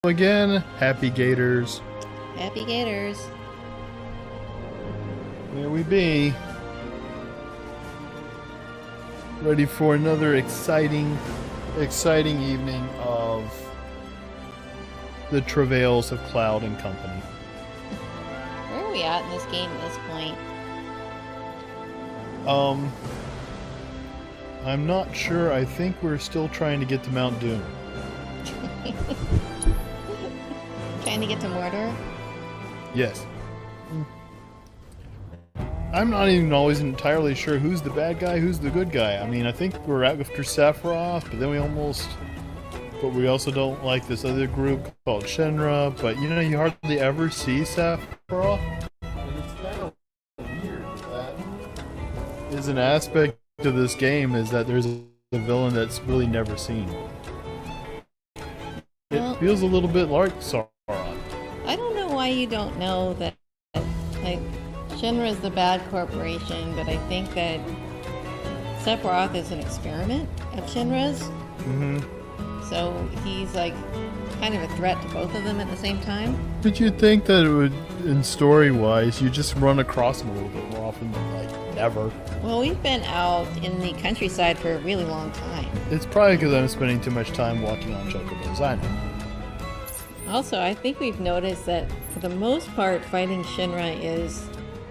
Again, happy Gators. Happy Gators. Here we be. Ready for another exciting evening of the travails of Cloud and Company. Where are we at in this game at this point? I'm not sure. I think we're still trying to get to Mount Doom. Trying to get to Mordor? Yes. I'm not even always entirely sure who's the bad guy, who's the good guy. I mean, I think we're out after Sephiroth, but then we also don't like this other group called Shinra, but you know, you hardly ever see Sephiroth. And it's kind of weird that is an aspect of this game, is that there's a villain that's really never seen. It feels a little bit like Sauron. I don't know why you don't know that, like, Shinra is the bad corporation, but I think that Sephiroth is an experiment of Shinra's. Mm-hmm. So he's like kind of a threat to both of them at the same time. But you'd think that it would, in story-wise, you just run across them a little bit more often than, like, never. Well, we've been out in the countryside for a really long time. It's probably because I'm spending too much time walking on Chocobos, I know. Also, I think we've noticed that for the most part, fighting Shinra is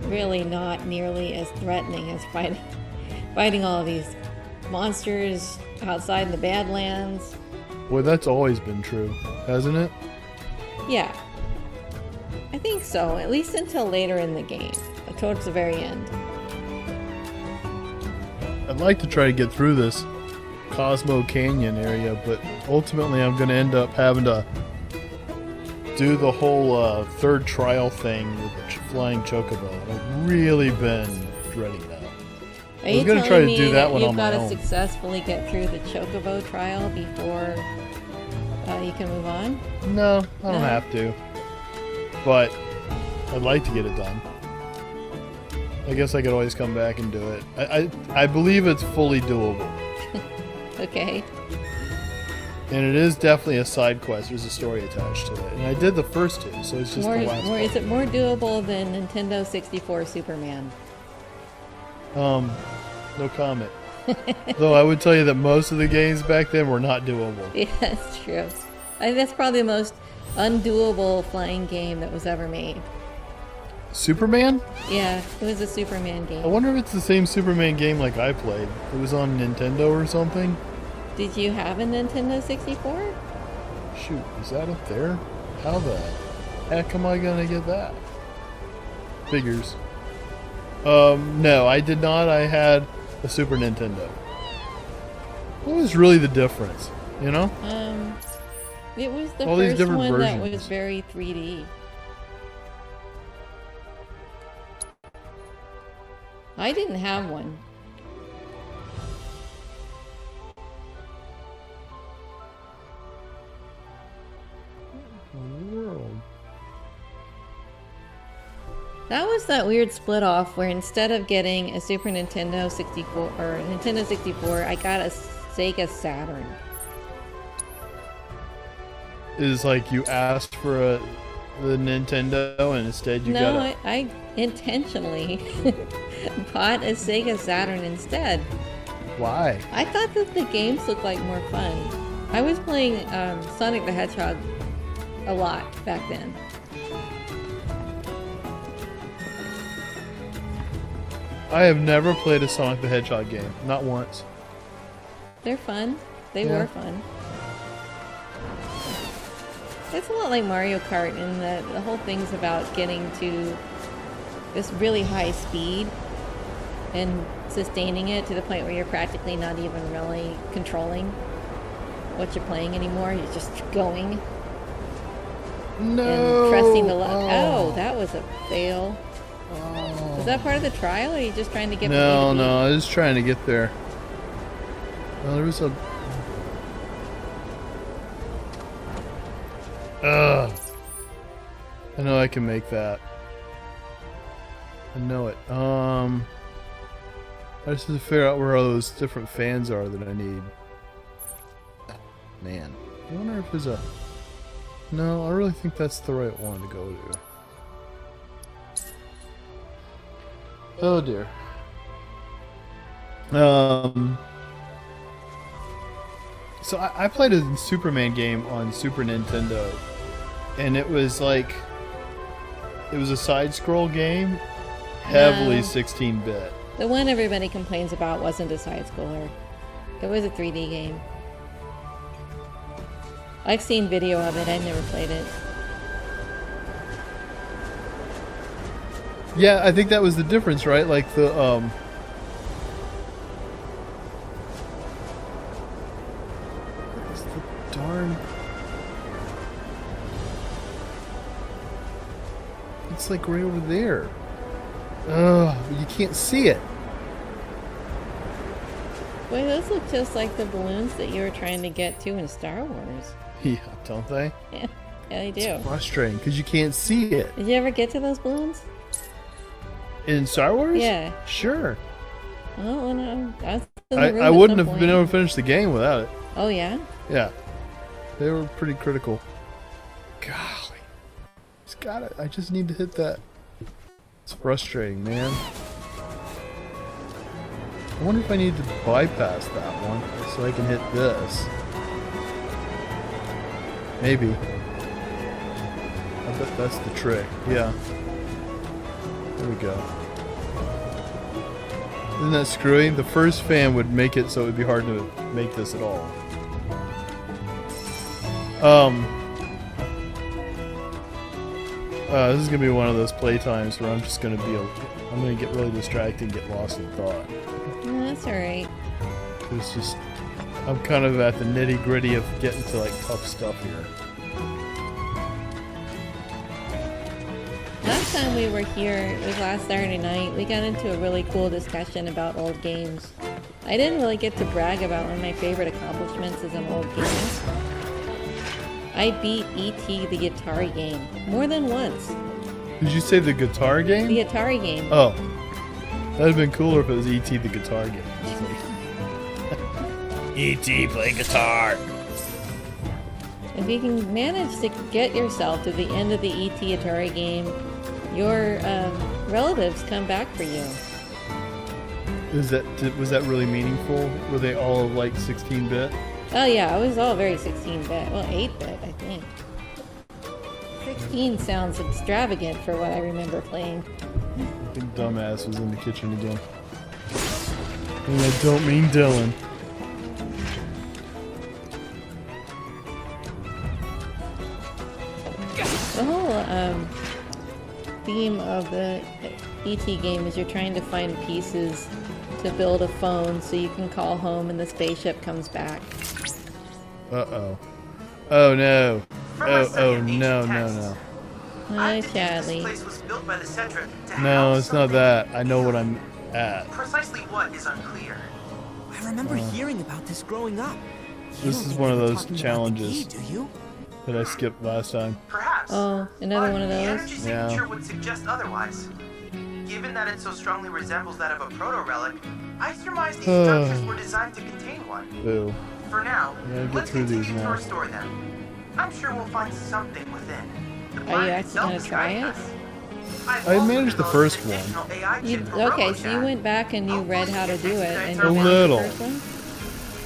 really not nearly as threatening as fighting all of these monsters outside in the Badlands. Well, that's always been true, hasn't it? Yeah, I think so, at least until later in the game, towards the very end. I'd like to try to get through this Cosmo Canyon area, but ultimately I'm going to end up having to do the whole third trial thing with the flying Chocobo. I've really been dreading that. Are you going to try to do that one on you've my got to own. successfully get through the Chocobo trial before you can move on? No, I don't No? have to. But I'd like to get it done. I guess I could always come back and do it. I believe it's fully doable. Okay. And it is definitely a side quest. There's a story attached to it. And I did the first two, so it's just the last one. Is it more doable than Nintendo 64 Superman? No comment. Though I would tell you that most of the games back then were not doable. Yeah, that's true. I think that's probably the most undoable flying game that was ever made. Superman? Yeah, it was a Superman I game. wonder if it's the same Superman game like I played. It was on Nintendo or something. Did you have a Nintendo 64? Shoot, is that up there? How the heck am I gonna get that? Figures. No, I did not. I had a Super Nintendo. What was really the difference? You know? It was the All these first different one that versions. was very 3D. I didn't have one. World. That was that weird split off where instead of getting a Super Nintendo 64 or a Nintendo 64, I got a Sega Saturn. Is like you asked for the Nintendo and instead you No, got I intentionally bought a Sega Saturn instead. Why? I thought that the games looked like more fun. I was playing Sonic the Hedgehog a lot back then. I have never played a Sonic the Hedgehog game. Not once. They're fun. They Yeah. were fun. It's a lot like Mario Kart in that the whole thing's about getting to this really high speed and sustaining it to the point where you're practically not even really controlling what you're playing anymore. You're just going No. and pressing the oh, that was a fail. Was that part of the trial, or are you just trying to get No, from A to B? no, I was trying to get there. Well, there was a. Ugh. I know I can make that. I know it. I just have to figure out where all those different fans are that I need. Man, I wonder if there's a No, I really think that's the right one to go to. Oh dear. So I played a Superman game on Super Nintendo, and it was like, it was a side-scroll game, heavily 16-bit. The one everybody complains about wasn't a side-scroller. It was a 3D game. I've seen video of it, I've never played it. Yeah, I think that was the difference, right? Like the what's the darn? It's like right over there. Ugh, you can't see it. Boy, those look just like the balloons that you were trying to get to in Star Wars. Yeah, don't they? Yeah, they do. It's frustrating because you can't see it. Did you ever get to those balloons? In Star Wars? Yeah. Sure. Oh, no. I wouldn't have been able to finish the game without it. Oh, yeah? Yeah. They were pretty critical. Golly. I just need to hit that. It's frustrating, man. I wonder if I need to bypass that one so I can hit this. Maybe. I bet that's the trick. Yeah. There we go. Isn't that screwy? The first fan would make it so it would be hard to make this at all. This is gonna be one of those playtimes where I'm just gonna I'm gonna get really distracted and get lost in thought. No, that's alright. It's just, I'm kind of at the nitty gritty of getting to like tough stuff here. Last time we were here, it was last Saturday night, we got into a really cool discussion about old games. I didn't really get to brag about one of my favorite accomplishments as an old gamer. I beat E.T. the Atari game more than once. Did you say the guitar game? The Atari game. Oh. That'd have been cooler if it was E.T. the guitar game. E.T. play guitar. If you can manage to get yourself to the end of the E.T. Atari game, your relatives come back for you. Was that really meaningful? Were they all like 16-bit? Oh yeah, it was all very 16-bit. Well, 8-bit, I think. 16 sounds extravagant for what I remember playing. I think dumbass was in the kitchen again. And I don't mean Dylan. The whole theme of the ET game is you're trying to find pieces to build a phone so you can call home and the spaceship comes back. Uh-oh. Oh no. Oh no. Hi, Chadley. No, it's not that. I know what I'm at. Precisely what is unclear. I remember hearing about this growing up. This is one of those challenges that I skipped last time. Perhaps. Oh, another one of The those? energy signature would suggest otherwise. Given that it so strongly resembles that of a proto-relic, I surmise these structures were designed to contain one. Boo. For now, Yeah, get let's through continue these to now. our story then. I'm sure we'll find something within. The Are you planet actually itself gonna is try guiding it? us. I've I also managed the developed first an one. additional AI chip for Okay, so you RoboChat. went back and you read how to do it and A you did little. the first one?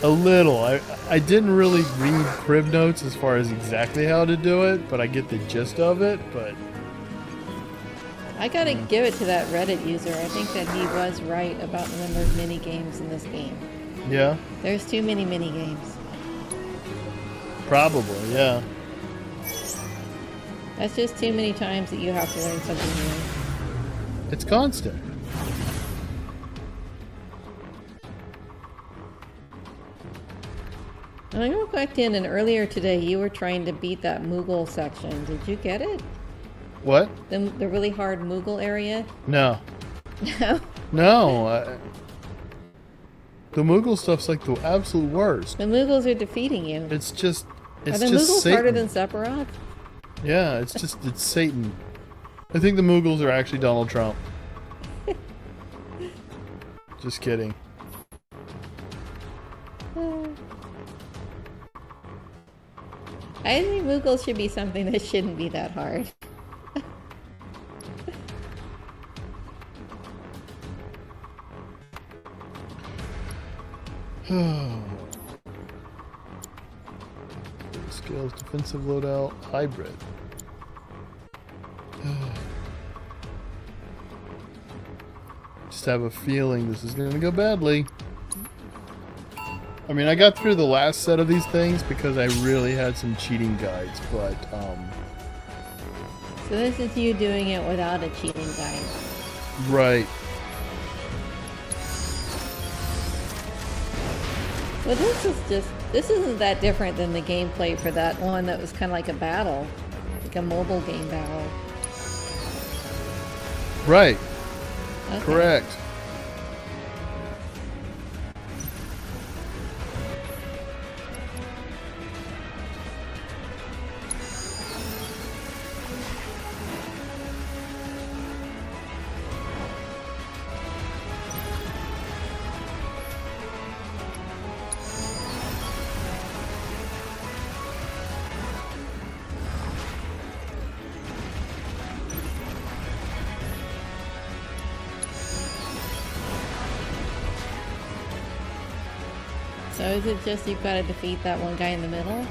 A little. I didn't really read crib notes as far as exactly how to do it, but I get the gist of it, but I gotta give it to that Reddit user. I think that he was right about the number of mini games in this game. yeah, There's too many mini games. probably, yeah. That's just too many times that you have to learn something new. It's constant. And I'm gonna back in, and earlier today you were trying to beat that Moogle section. Did you get it? What? The really hard Moogle area? No. No? No. The Moogle stuff's like the absolute worst. The Moogles are defeating you. It's just Are it's the just Moogles Satan. harder than Sephiroth? Yeah, it's Satan. I think the Moogles are actually Donald Trump. Just kidding. I think Moogle should be something that shouldn't be that hard. Skills, defensive loadout, hybrid. Just have a feeling this is going to go badly. I mean, I got through the last set of these things because I really had some cheating guides, but So this is you doing it without a cheating guide. right. Well, this isn't that different than the gameplay for that one that was kind of like a battle. Like a mobile game battle. Right. Okay. Correct. So is it just you've got to defeat that one guy in the middle?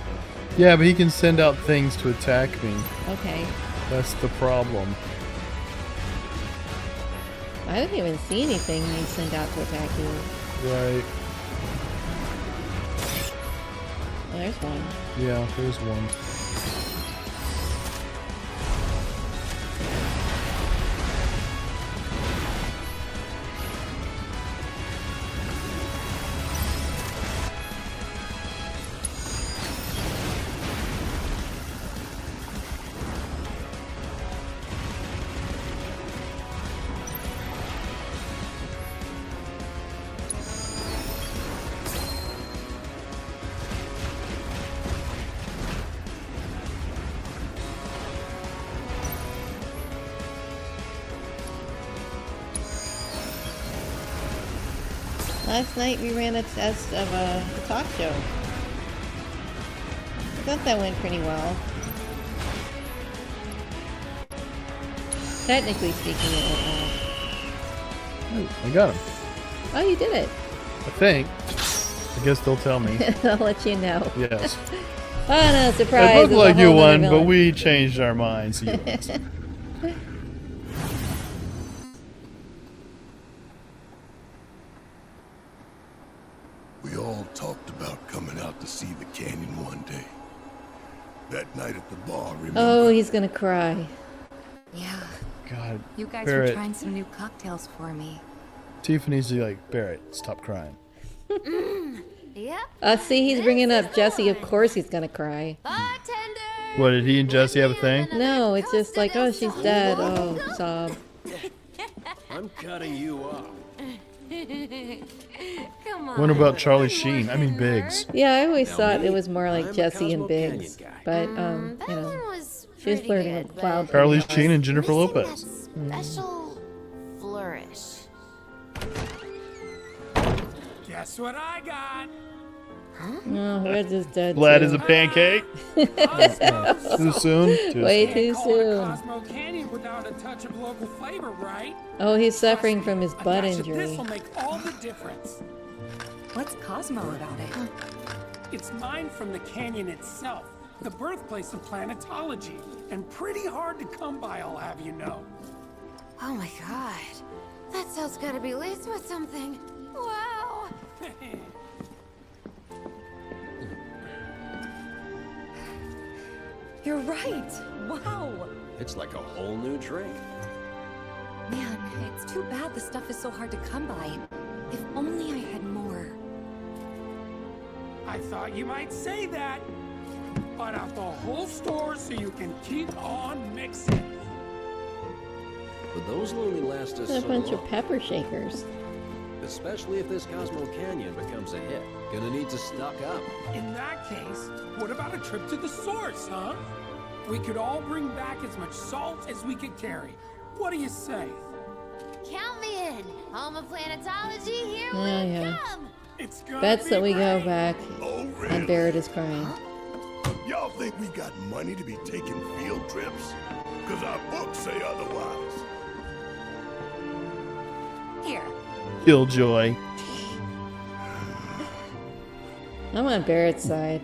Yeah, but he can send out things to attack me. Okay. That's the problem. I didn't even see anything he sent out to attack you. Right. Oh, there's one. Yeah, there's one. Last night we ran a test of a talk show. I thought that went pretty well. Technically speaking, it went well. Ooh, I got him. Oh, you did it. I think. I guess they'll tell me. I'll let you know. Yes. Oh no, surprise. It looked it's a like you whole won, nother but villain. we changed our minds. You lost. We all talked about coming out to see the canyon one day. That night at the bar, remember? Oh, he's gonna cry. Yeah, God, you guys Barrett. were trying some new cocktails for me. Tiffany's like, Barrett, stop crying. Yep. See, he's bringing up Jesse. Of course he's gonna cry. Bartender! What, did he and Jesse have a thing? No, it's just like, oh, she's dead. Oh, sob. I'm cutting you off. Come on. What about Charlie Sheen? I mean, Biggs. Yeah, I always thought it was more like I'm a Jesse and Cosmo Biggs, Canyon guy. but That you one know, was she was pretty flirting good, with Cloud. Charlie pretty Sheen much. and Jennifer missing Lopez. that special flourish. Guess what I got? No, Red's is dead. Vlad too. is a pancake. Too soon? Too Way soon. too Can't call it soon. Cosmo Canyon without a touch of local flavor, right? Oh, he's suffering from his A butt dash of injury. This'll make all the difference. What's Cosmo about it? It's mined from the canyon itself, the birthplace of planetology, and pretty hard to come by, I'll have you know. Oh my god. That cell's gotta be laced with something. Wow. You're right. Wow. It's like a whole new drink. Man, it's too bad the stuff is so hard to come by. If only I had more. I thought you might say that. Bought out the whole store so you can keep on mixing. But those will only last us A so bunch of long. pepper shakers. Especially if this Cosmo Canyon becomes a hit. Gonna need to stock up. In that case, what about a trip to the source, huh? We could all bring back as much salt as we could carry. What do you say? Count me in. Home of planetology, here Yeah, we yeah. come. It's gonna Bets be that we go great. back, Oh, and really? Barrett is crying. Y'all think we got money to be taking field trips? Because our books say otherwise. Here. Killjoy. I'm on Barrett's side.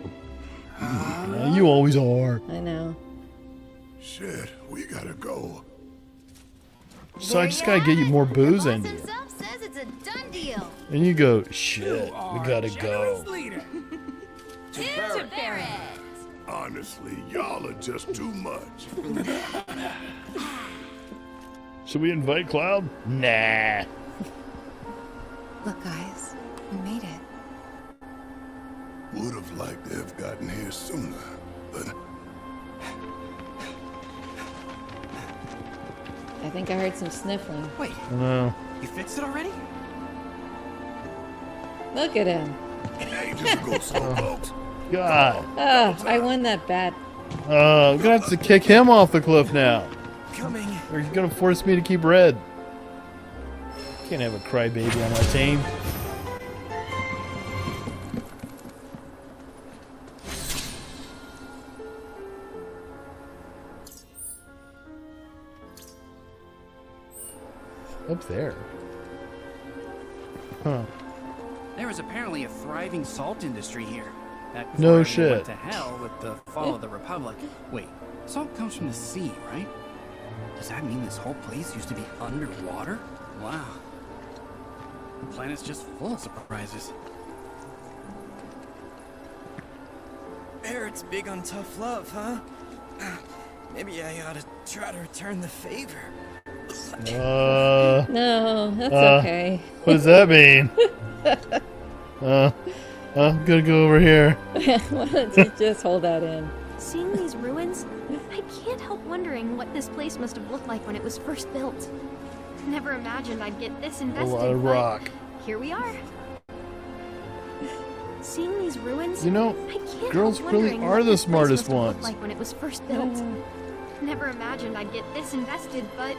Yeah, you always are. I know. Shit, we gotta go. So I just gotta get you more booze in you. Himself says it's a done deal. And you go, shit, we gotta Generous go. leader. To Barrett. Honestly, y'all are just too much. Should we invite Cloud? Nah. Look, guys, we made it. Would have liked to have gotten here sooner, but I think I heard some sniffling. Wait, No. you fixed it already? Look at him. hey, just go slow, folks. God. Oh, I won that bet. I'm gonna have to kick him off the cliff now. Coming. Or he's gonna force me to keep red. Can't have a crybaby on my team. Up there. Huh. There is apparently a thriving salt industry here. Back No before everything shit. went to hell with the fall of the Republic. Wait, salt comes from the sea, right? Does that mean this whole place used to be underwater? Wow. The planet's just full of surprises. Barrett's big on tough love, huh? Maybe I ought to try to return the favor. No, that's okay. What does that mean? I'm gonna go over here. Why don't you just hold that in? Seeing these ruins, I can't help wondering what this place must have looked like when it was first built. Never imagined I'd get this A invested, lot of but rock. here we are. Seeing these ruins, You know, I can't girls help really wondering are what the this place smartest must have looked ones. like when it was first built. Never imagined I'd get this invested, but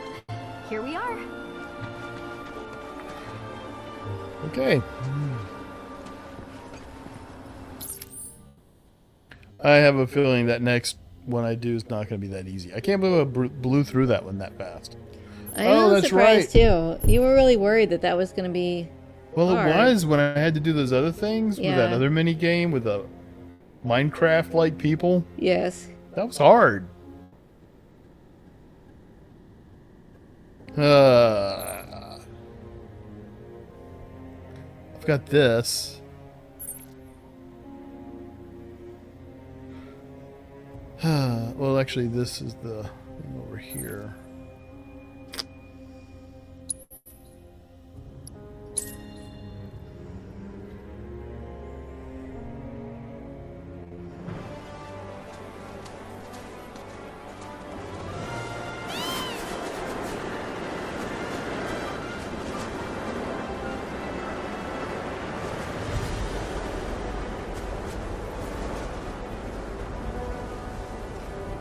here we are. Okay. I have a feeling that next one I do is not going to be that easy. I can't believe I blew through that one that fast. I Oh, was that's surprised too. You were really worried that that was going to be Well, hard. it was when I had to do those other things with that Yeah. other mini game with the Minecraft-like people. Yes. That was hard. I've got this. Well, actually, this is the thing over here.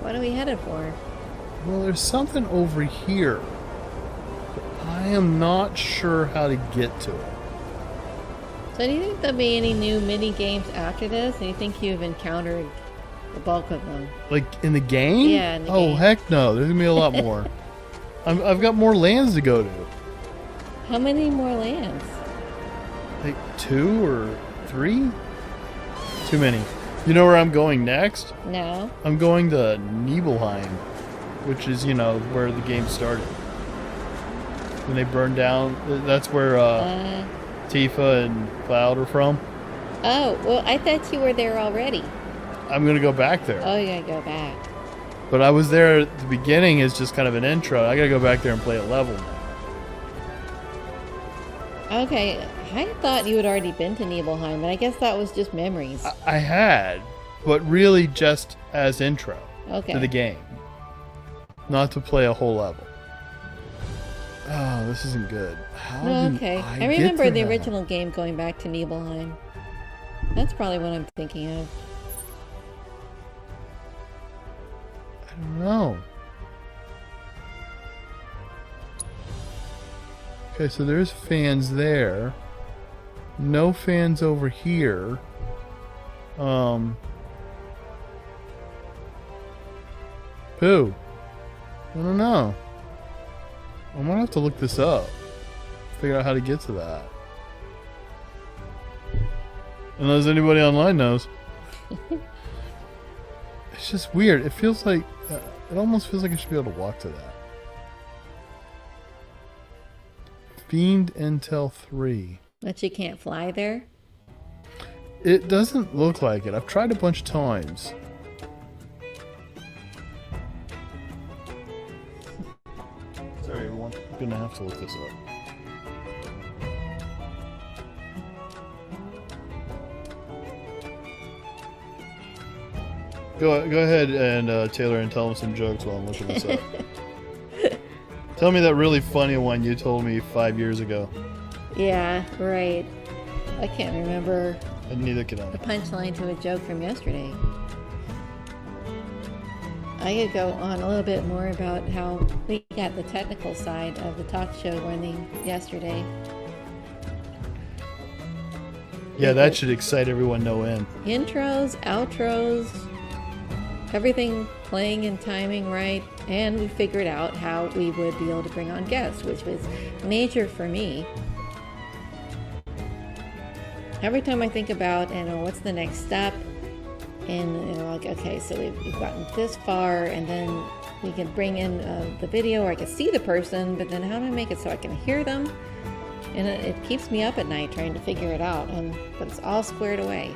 What are we headed for? Well, there's something over here. But I am not sure how to get to it. So do you think there'll be any new mini games after this? And you think you've encountered the bulk of them? Like in the game? Yeah, in the oh, game. heck no. There's going to be a lot more. I've got more lands to go to. How many more lands? Like 2 or 3? Too many. You know where I'm going next? No. I'm going to Nibelheim, which is, you know, where the game started. When they burned down, that's where Tifa and Cloud are from. Oh, well, I thought you were there already. I'm going to go back there. Oh, you gotta go back. But I was there at the beginning as just kind of an intro. I got to go back there and play a level. Okay, I thought you had already been to Nibelheim, but I guess that was just memories. I had, but really just as intro Okay. to the game. Not to play a whole level. Oh, this isn't good. How No, do okay. I I get remember to the that? original game going back to Nibelheim. That's probably what I'm thinking of. I don't know. Okay, so there's fans there. No fans over here. Who? I don't know. I'm gonna have to look this up. Figure out how to get to that. Unless anybody online knows. It's just weird. It feels like... it almost feels like I should be able to walk to that. Fiend Intel 3. But you can't fly there? It doesn't look like it. I've tried a bunch of times. Sorry, everyone. I'm gonna have to look this up. Go ahead and Taylor and tell him some jokes while I'm looking this up. Tell me that really funny one you told me 5 years ago. Yeah, right. I can't remember And neither can I. the punchline to a joke from yesterday. I could go on a little bit more about how we got the technical side of the talk show running yesterday. Yeah, that should excite everyone no end. Intros, outros, everything playing and timing right, and we figured out how we would be able to bring on guests, which was major for me. Every time I think about, what's the next step, and like, okay, so we've gotten this far, and then we can bring in the video, or I can see the person, but then how do I make it so I can hear them? And it keeps me up at night trying to figure it out, but it's all squared away.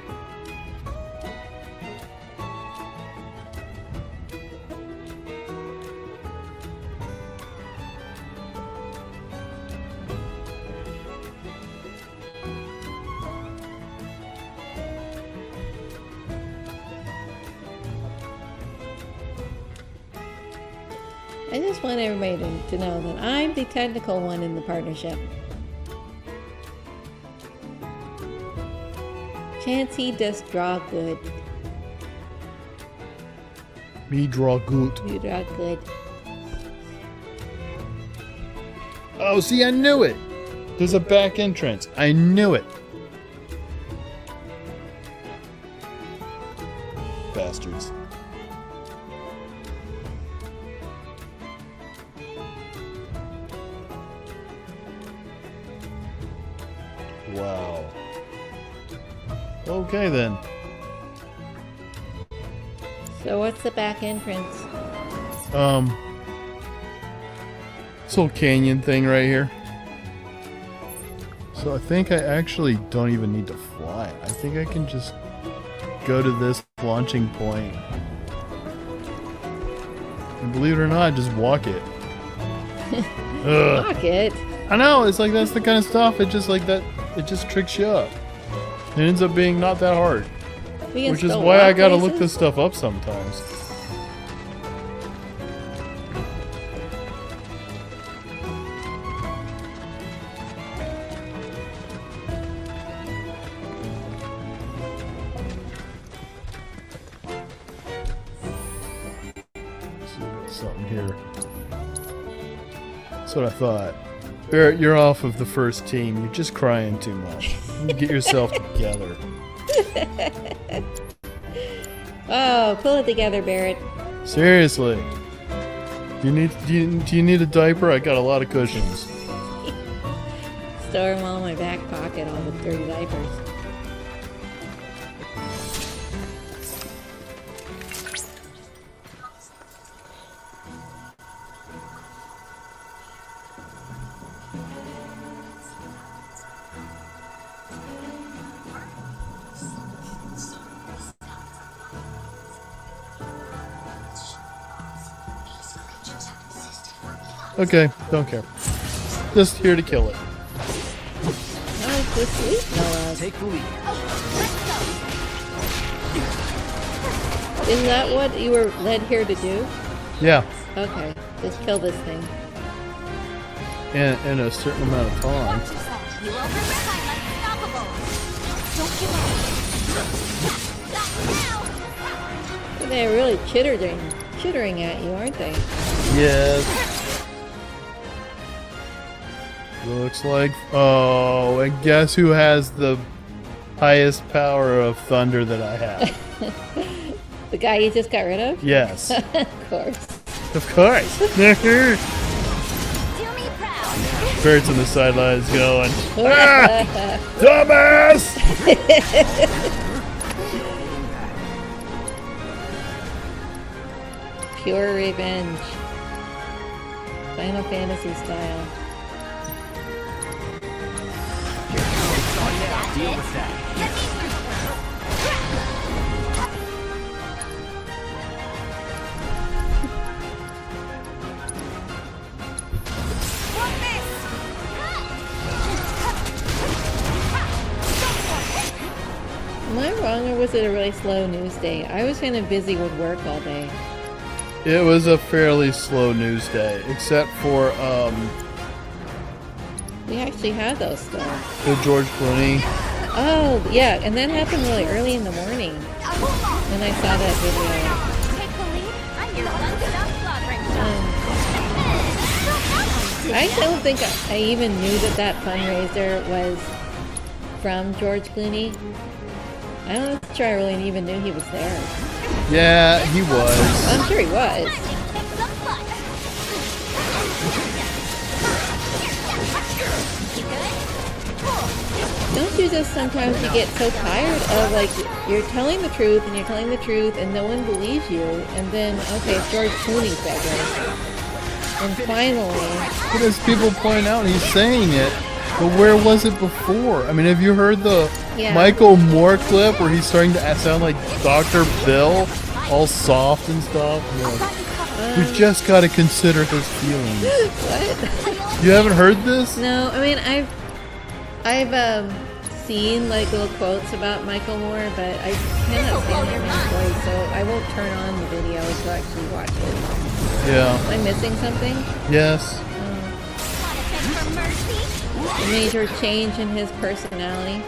I just want everybody to know that I'm the technical one in the partnership. Chancey does draw good. Me draw good. You draw good. Oh, see, I knew it. There's a back entrance. I knew it. Bastards. Wow. Okay then. So what's the back entrance? This little canyon thing right here. So I think I actually don't even need to fly. I think I can just go to this launching point. And believe it or not, just walk it. Walk it? I know, it's like that's the kind of stuff, it just like that, it just tricks you up. It ends up being not that hard. Which is why I gotta look this stuff up sometimes. Something here. That's what I thought. Barrett, you're off of the first team. You're just crying too much. Get yourself together. Oh, pull it together, Barrett. Seriously. Do you need a diaper? I got a lot of cushions. Store them all in my back pocket, all the dirty diapers. Okay, don't care. Just here to kill it. Oh, it's sweet, fellas. Take the lead. Is that what you were led here to do? Yeah. Okay, just kill this thing. In a certain amount of time. You will remember I'm unstoppable. Don't give up. They're really chittering at you, aren't they? Yes. Looks like... Oh, and guess who has the highest power of thunder that I have? The guy you just got rid of? Yes. Of course. Of course. Barrett's on the sidelines going, ah, dumbass! Pure revenge. Final Fantasy style. Deal with that. Am I wrong, or was it a really slow news day? I was kind of busy with work all day. It was a fairly slow news day, except for We actually had those stuff. the George Clooney. Oh, yeah, and that happened really early in the morning. And I saw that video. I don't think I even knew that fundraiser was from George Clooney. I'm not sure I really even knew he was there. Yeah, he was. I'm sure he was. Don't you just sometimes you get so tired of like you're telling the truth and no one believes you, and then okay, George Clooney's that guy, and finally. But as people point out, he's saying it. But where was it before? I mean, have you heard the Michael Moore clip where he's starting to sound like Dr. Bill, all soft and stuff? We just got to consider his feelings. What? You haven't heard this? No, I mean I've seen like little quotes about Michael Moore, but I cannot stand him in his voice, so I won't turn on the video to actually watch it. Yeah. Am I missing something? Yes. A major change in his personality.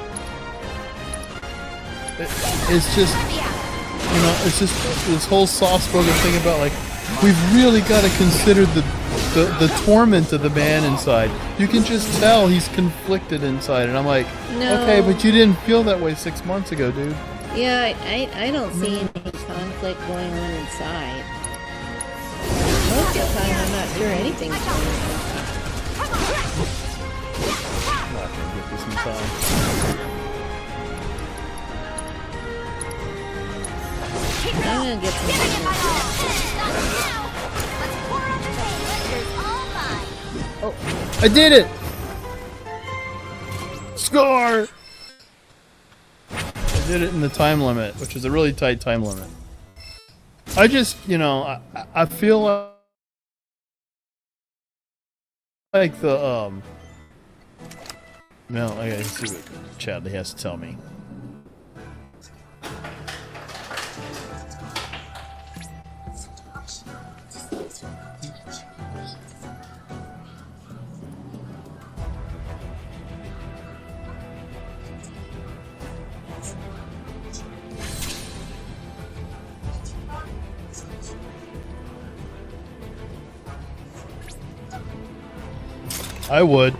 It's just, you know, it's just this whole soft-spoken thing about like, we've really got to consider the torment of the man inside. You can just tell he's conflicted inside, and I'm like, no. Okay, but you didn't feel that way 6 months ago, dude. Yeah, I don't see any conflict going on inside. Most of the time, I'm not sure anything's going on. I'm not gonna get this in time. I'm gonna get some. Oh, I did it! Score! I did it in the time limit, which is a really tight time limit. I just, you know, I feel like the, no, I gotta see what Chadley has to tell me. I would.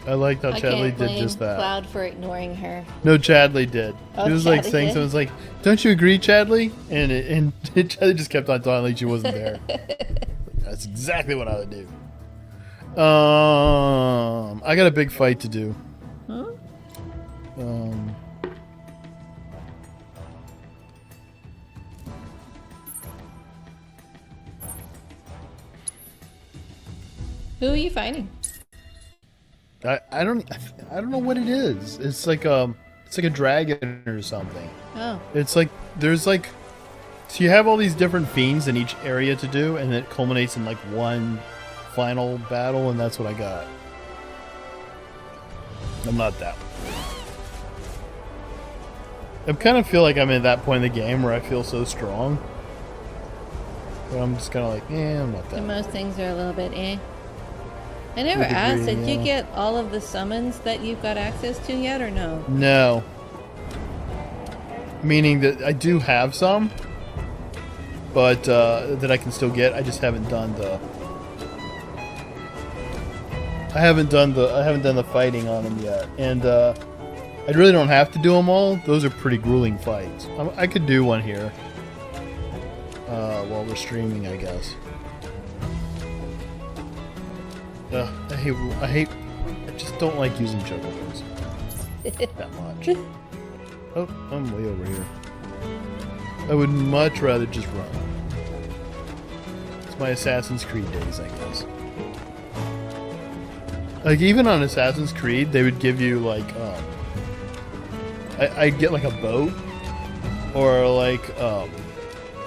I liked how Chadley did just that. Cloud for ignoring her. No, Chadley did. Oh, he was like Chadley saying did? something. Was like, "Don't you agree, Chadley?" And Chadley just kept on talking like she wasn't there. That's exactly what I would do. I got a big fight to do. Huh? Who are you fighting? I don't know what it is. It's like a dragon or something. Oh. It's like there's like, so you have all these different fiends in each area to do, and it culminates in like one final battle, and that's what I got. I'm not that one. I kind of feel like I'm at that point in the game where I feel so strong, but I'm just kind of like, I'm not that. And most things are a little bit eh. I never To a asked, degree, did you yeah. get all of the summons that you've got access to yet, or no? No. Meaning that I do have some, but that I can still get. I just haven't done the I haven't done the fighting on them yet, and I really don't have to do them all. Those are pretty grueling fights. I could do one here while we're streaming, I guess. I just don't like using chocobos that much. Oh, I'm way over here. I would much rather just run. It's my Assassin's Creed days, I guess. Like, even on Assassin's Creed, they would give you, like, I'd get, like, a boat or, like,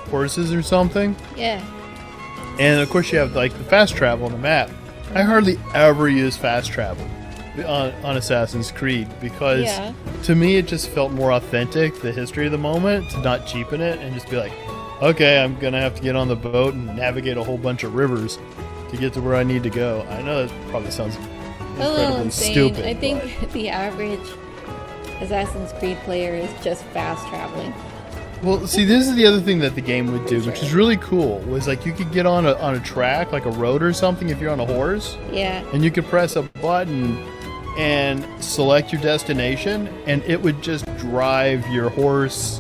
horses or something. Yeah. And, of course, you have, like, the fast travel on the map. I hardly ever use fast travel on Assassin's Creed because, to me, it just felt more authentic, the history of the moment, to not cheapen it and just be like, okay, I'm going to have to get on the boat and navigate a whole bunch of rivers to get to where I need to go. I know that probably sounds incredibly stupid. I think the average Assassin's Creed player is just fast traveling. Well, see, this is the other thing that the game would do, which is really cool, was like you could get on a track, like a road or something, if you're on a horse. Yeah. And you could press a button and select your destination, and it would just drive your horse,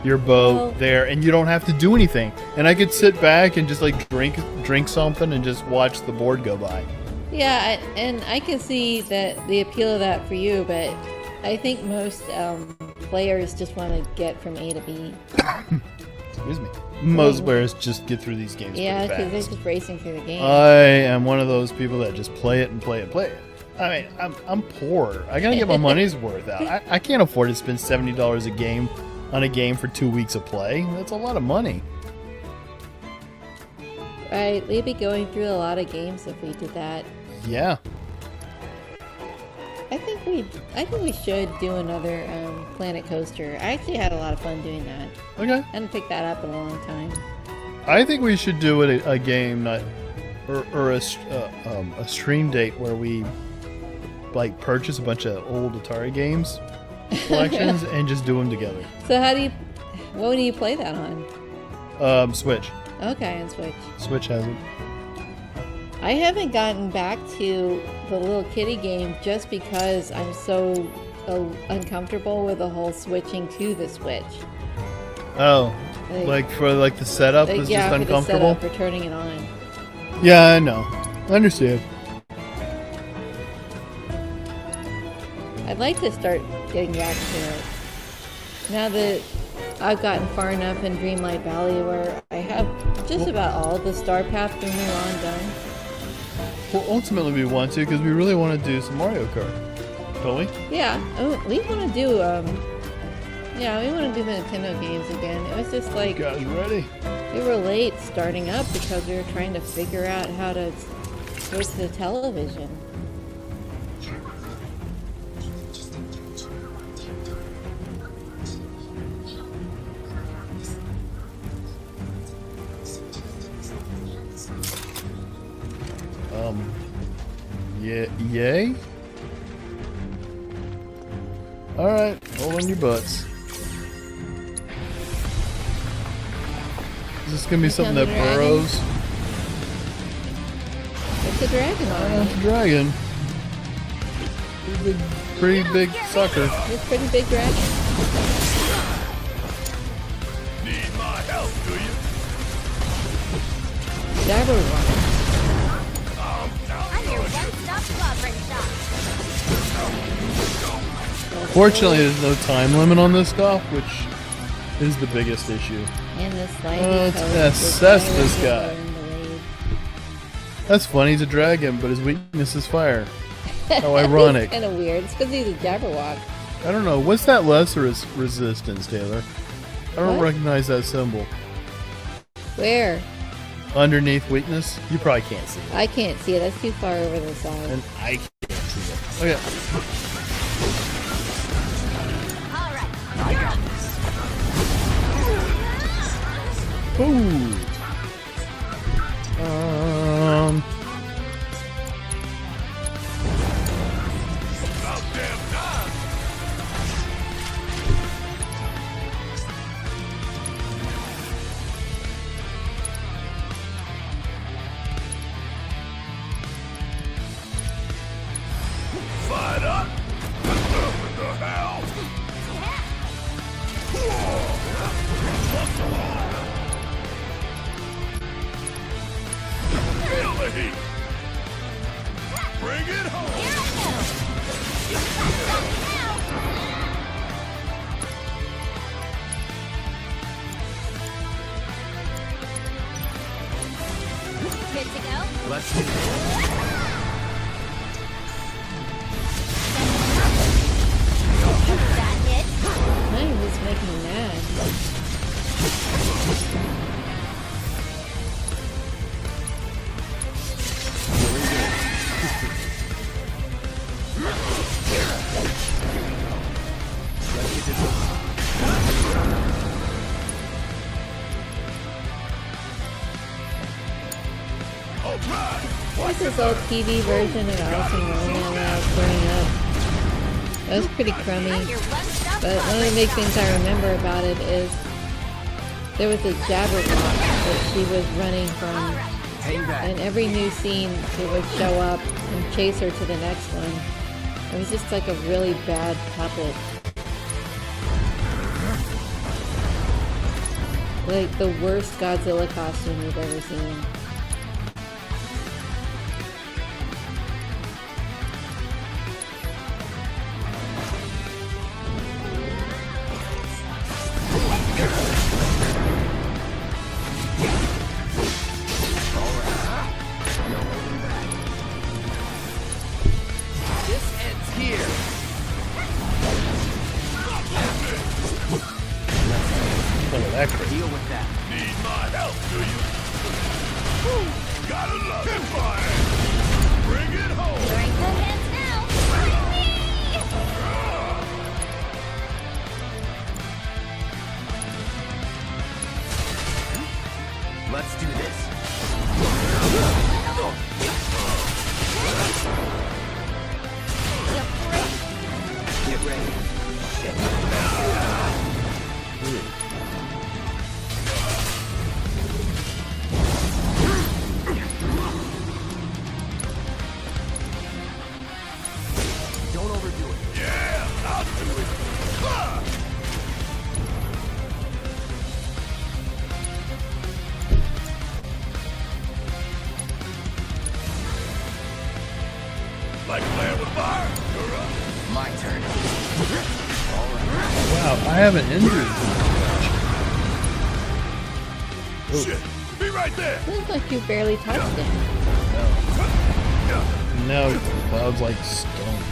your boat there, and you don't have to do anything. And I could sit back and just like drink something and just watch the board go by. Yeah, and I can see that the appeal of that for you, but I think most players just want to get from A to B. Excuse me. Most players just get through these games. Yeah, because they're just racing through the game. I am one of those people that just play it and play it and play it. I mean, I'm poor. I gotta get my money's worth out. I can't afford to spend $70 a game on a game for 2 weeks of play. That's a lot of money. Right, we'd be going through a lot of games if we did that. Yeah. I think we should do another Planet Coaster. I actually had a lot of fun doing that. Okay. I hadn't picked that up in a long time. I think we should do it a game, or a stream date where we like purchase a bunch of old Atari games collections and just do them together. So what do you play that on? Switch. Okay, on Switch. Switch has it. I haven't gotten back to the little kitty game just because I'm so uncomfortable with the whole switching to the Switch. Oh, like for like the setup is just uncomfortable? Yeah, for the setup, for turning it on. Yeah, I know. I understand. I'd like to start getting back to it. Now that I've gotten far enough in Dreamlight Valley where I have just about all the Star Path through Mulan done. Well, ultimately we want to because we really want to do some Mario Kart, don't we? Yeah. Oh, we want to do we want to do the Nintendo games again. It was just like, you guys ready? We were late starting up because we were trying to figure out how to switch the television. Yay? Alright, hold on your butts. Is this gonna be something that burrows? It's a dragon on it. It's a dragon. Pretty big sucker. It's a pretty big dragon. Need my help, do you? Jabberwock. Fortunately, there's no time limit on this stuff, which is the biggest issue. And this let's assess this guy. That's funny, he's a dragon, but his weakness is fire. How ironic. It's kind of weird. It's because he's a Jabberwock. I don't know. What's that lesser resistance, Taylor? I don't recognize that symbol. Where? Underneath weakness? You probably can't see it. I can't see it. That's too far over the side. And I can't see it. Okay. Ooh. Let's do this. I'm just making me mad. What's this old TV version of Alice in Wonderland when I was growing up? That was pretty crummy. But one of the big things I remember about it is there was a Jabberwock that she was running from, and every new scene it would show up and chase her to the next one. It was just like a really bad puppet. Like the worst Godzilla costume you've ever seen. Deal with that. Need my help, do you? Gotta love it. Bring it home. Bring the hands now. Let's do this. Get ready. Don't overdo it. Yeah, I'll do it. Like playing with fire? You're up. My turn. Wow, I haven't injured him. Shit, be right there. Looks like you barely touched him. Now Cloud's like stone.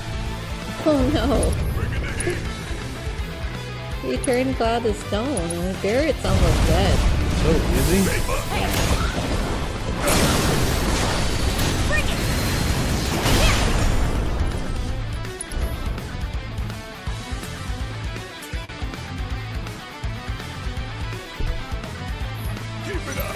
Oh no. He turned Cloud to stone, and Barrett's almost dead. So easy. Keep it up.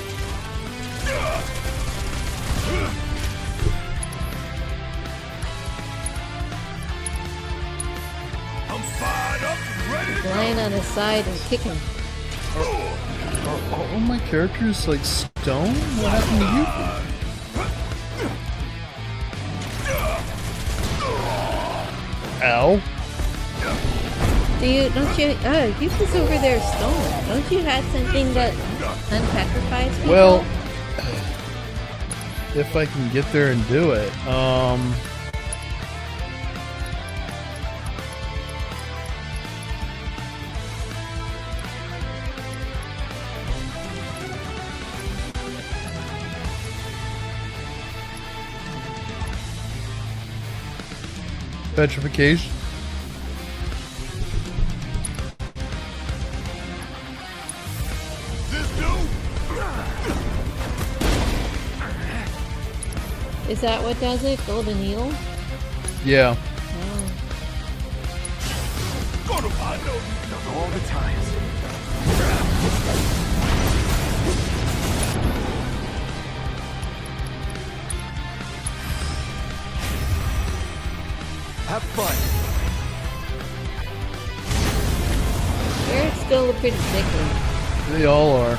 I'm fired up and ready to go. Lying on his side and kicking. Are all my characters like stone? What happened to you? Ow. Don't you, you was over there stone. Don't you have something that unpetrifies people? Well, if I can get there and do it. Petrification. Is that what does it? Golden Needle? Yeah. Oh. All the times. Have fun. Barrett's still pretty sickly. They all are.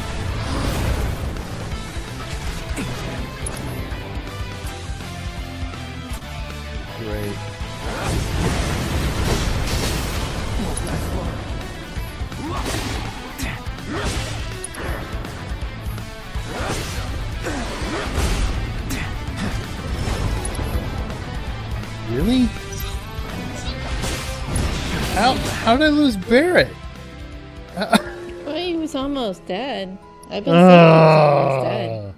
Great. Really? How did I lose Barrett? Well, he was almost dead. I've been saying he was almost dead.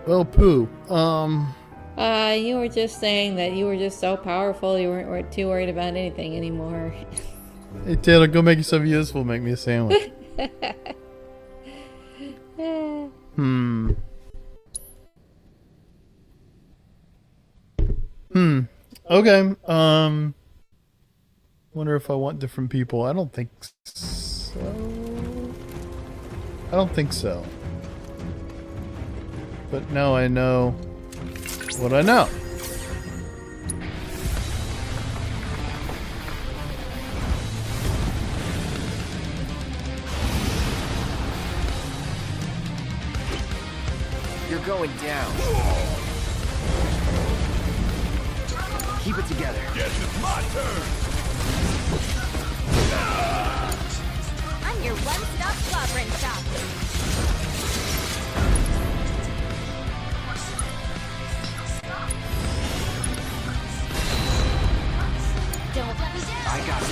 Well, poo. You were just saying that you were just so powerful you weren't too worried about anything anymore. Hey, Taylor, go make yourself useful. Make me a sandwich. Okay. Wonder if I want different people. I don't think so. I don't think so. But now I know what I know. You're going down. Keep it together. Yes, it's my turn. I'm your one-stop slobbering shop. Don't let me down. I got it.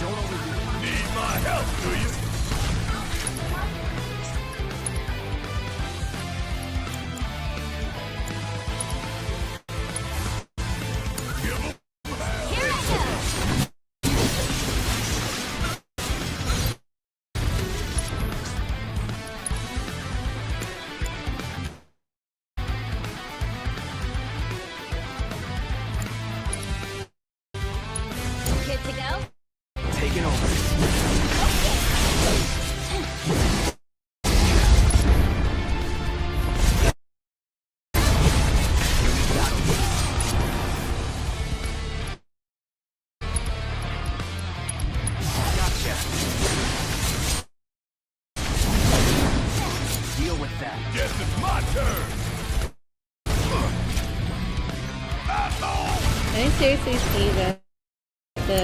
Don't overdo it. Need my help, do you? Here I go. Good to go? Taking over. Gotcha. Deal with that. Yes, it's my turn. I seriously see that the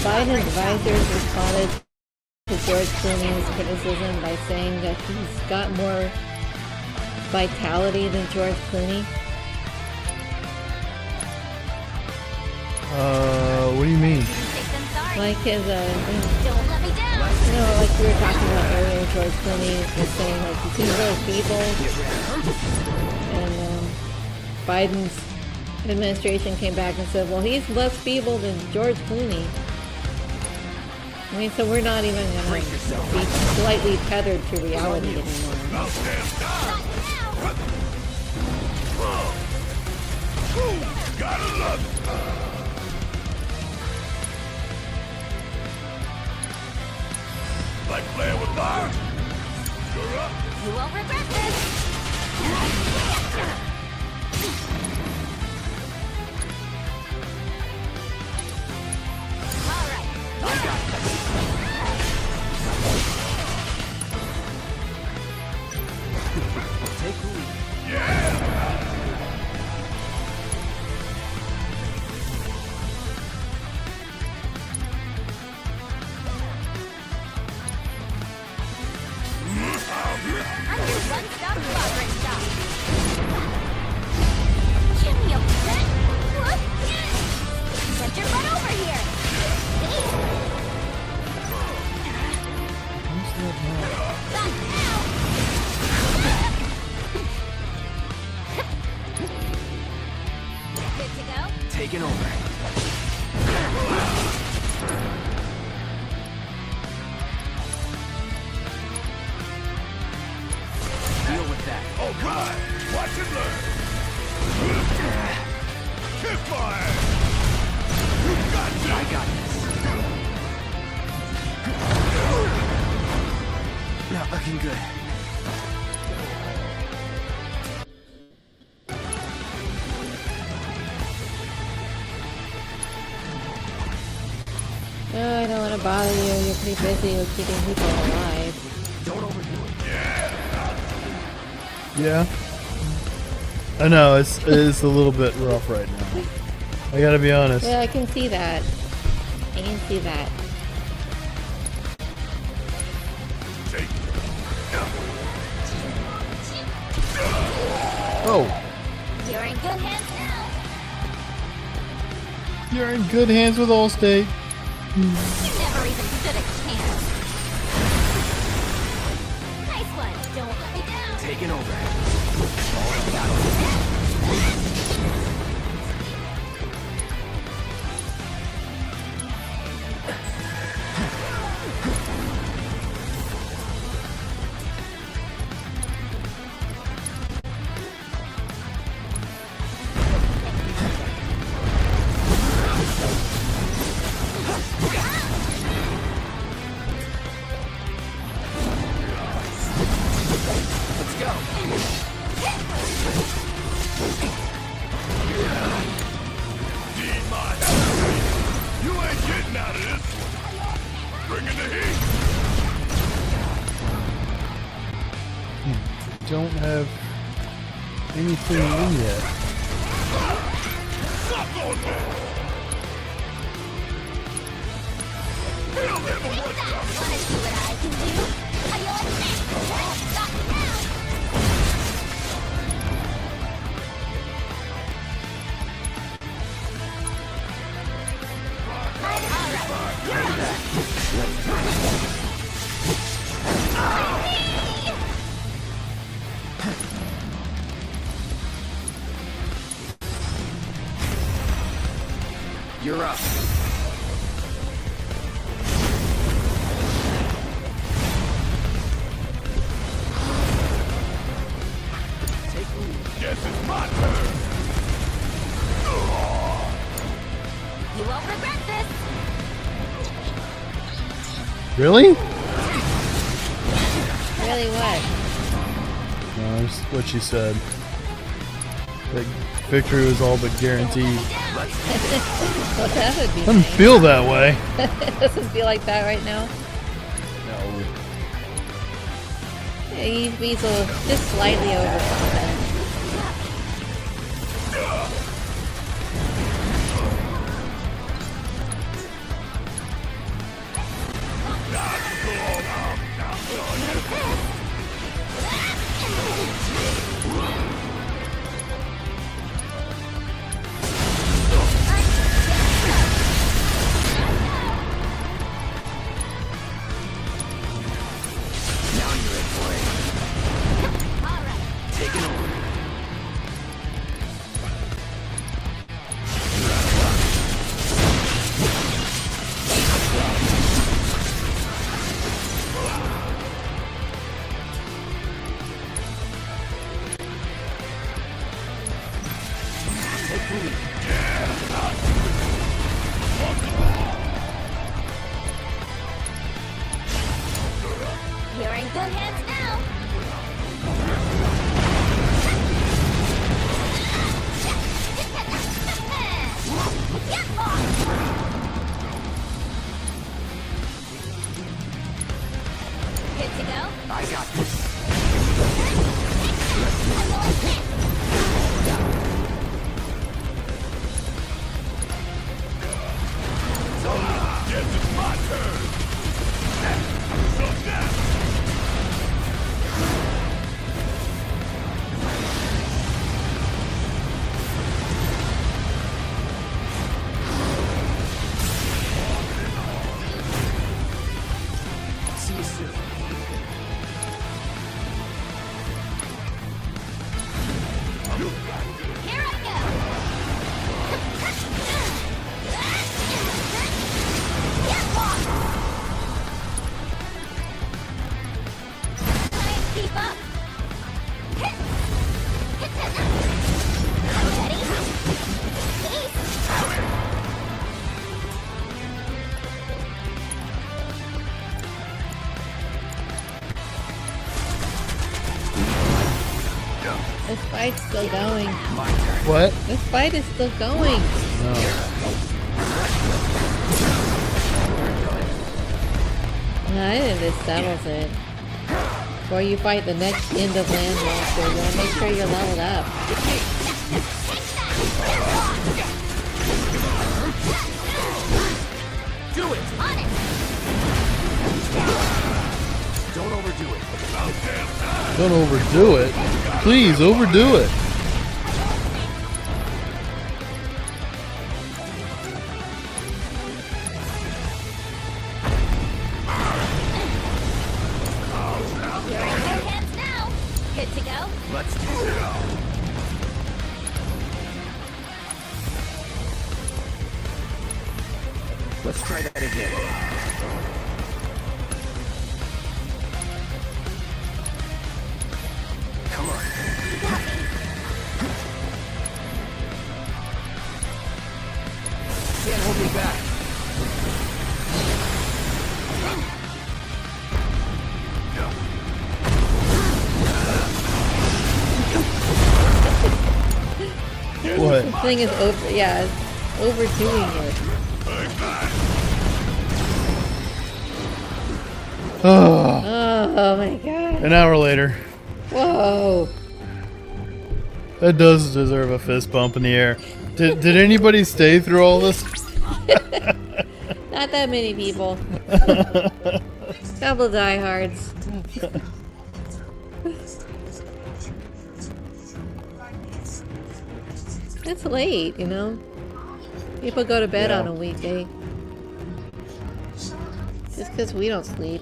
Biden advisors responded to George Clooney's criticism by saying that he's got more vitality than George Clooney. What do you mean? Like his, Don't let me down. you know, like we were talking about earlier, George Clooney was saying like he seems really feeble, and Biden's administration came back and said, well, he's less feeble than George Clooney. I mean, so we're not even going to be slightly tethered to reality anymore. Gotta love it. Like playing with fire? You're up. You won't regret this. All right. I got it. Take the lead. Yeah. I'm your one-stop slobbering shop. Give me a pet. What? Get your butt over here. Back now. Good to go? Taking over. Deal with that. All right. Watch and learn. Kiss my ass. You got this. I got this. Not looking good. No, I don't want to bother you. You're pretty busy with keeping people alive. Don't overdo it. Yeah. I know, it is a little bit rough right now. I gotta be honest. Yeah, I can see that. I can see that. Oh. You're in good hands now. You're in good hands with Allstate. You never even stood a chance. Nice one. Don't let me down. Taking over. You ain't getting out of this one. Bringing the heat. Don't have anything in yet. Suck on that. He'll never want to. Wanna see what I can do? Are you listening? Stop now! You're up. Guess it's my turn. You won't regret this. Really? Really what? No, that's what she said. That victory was all but guaranteed. Well, that would be Doesn't nice. feel that way. It doesn't feel like that right now. No. Yeah, he's just slightly overconfident. Now you're in for it. Taking over. You're in good hands now. Get lost. Good to go? I got this. Guess it's my turn. So now. See you soon. Here I go. Get lost. Keep up. Ready? This fight's still going. What? This fight is still going. No. I think this settles it. Before you fight the next end of land monster, you want to make sure you're leveled up. Do it. On it. Don't overdo it. Don't overdo it. Please, overdo it. Let's do it all. Let's try that again. Come on. Can't hold me back. What? The thing is over. Yeah, it's overdoing it. Oh, Oh my god. an hour later. Whoa. That does deserve a fist bump in the air. Did anybody stay through all this? Not that many people. Couple diehards. It's late, you know? People go to bed Yeah. on a weekday. Just because we don't sleep.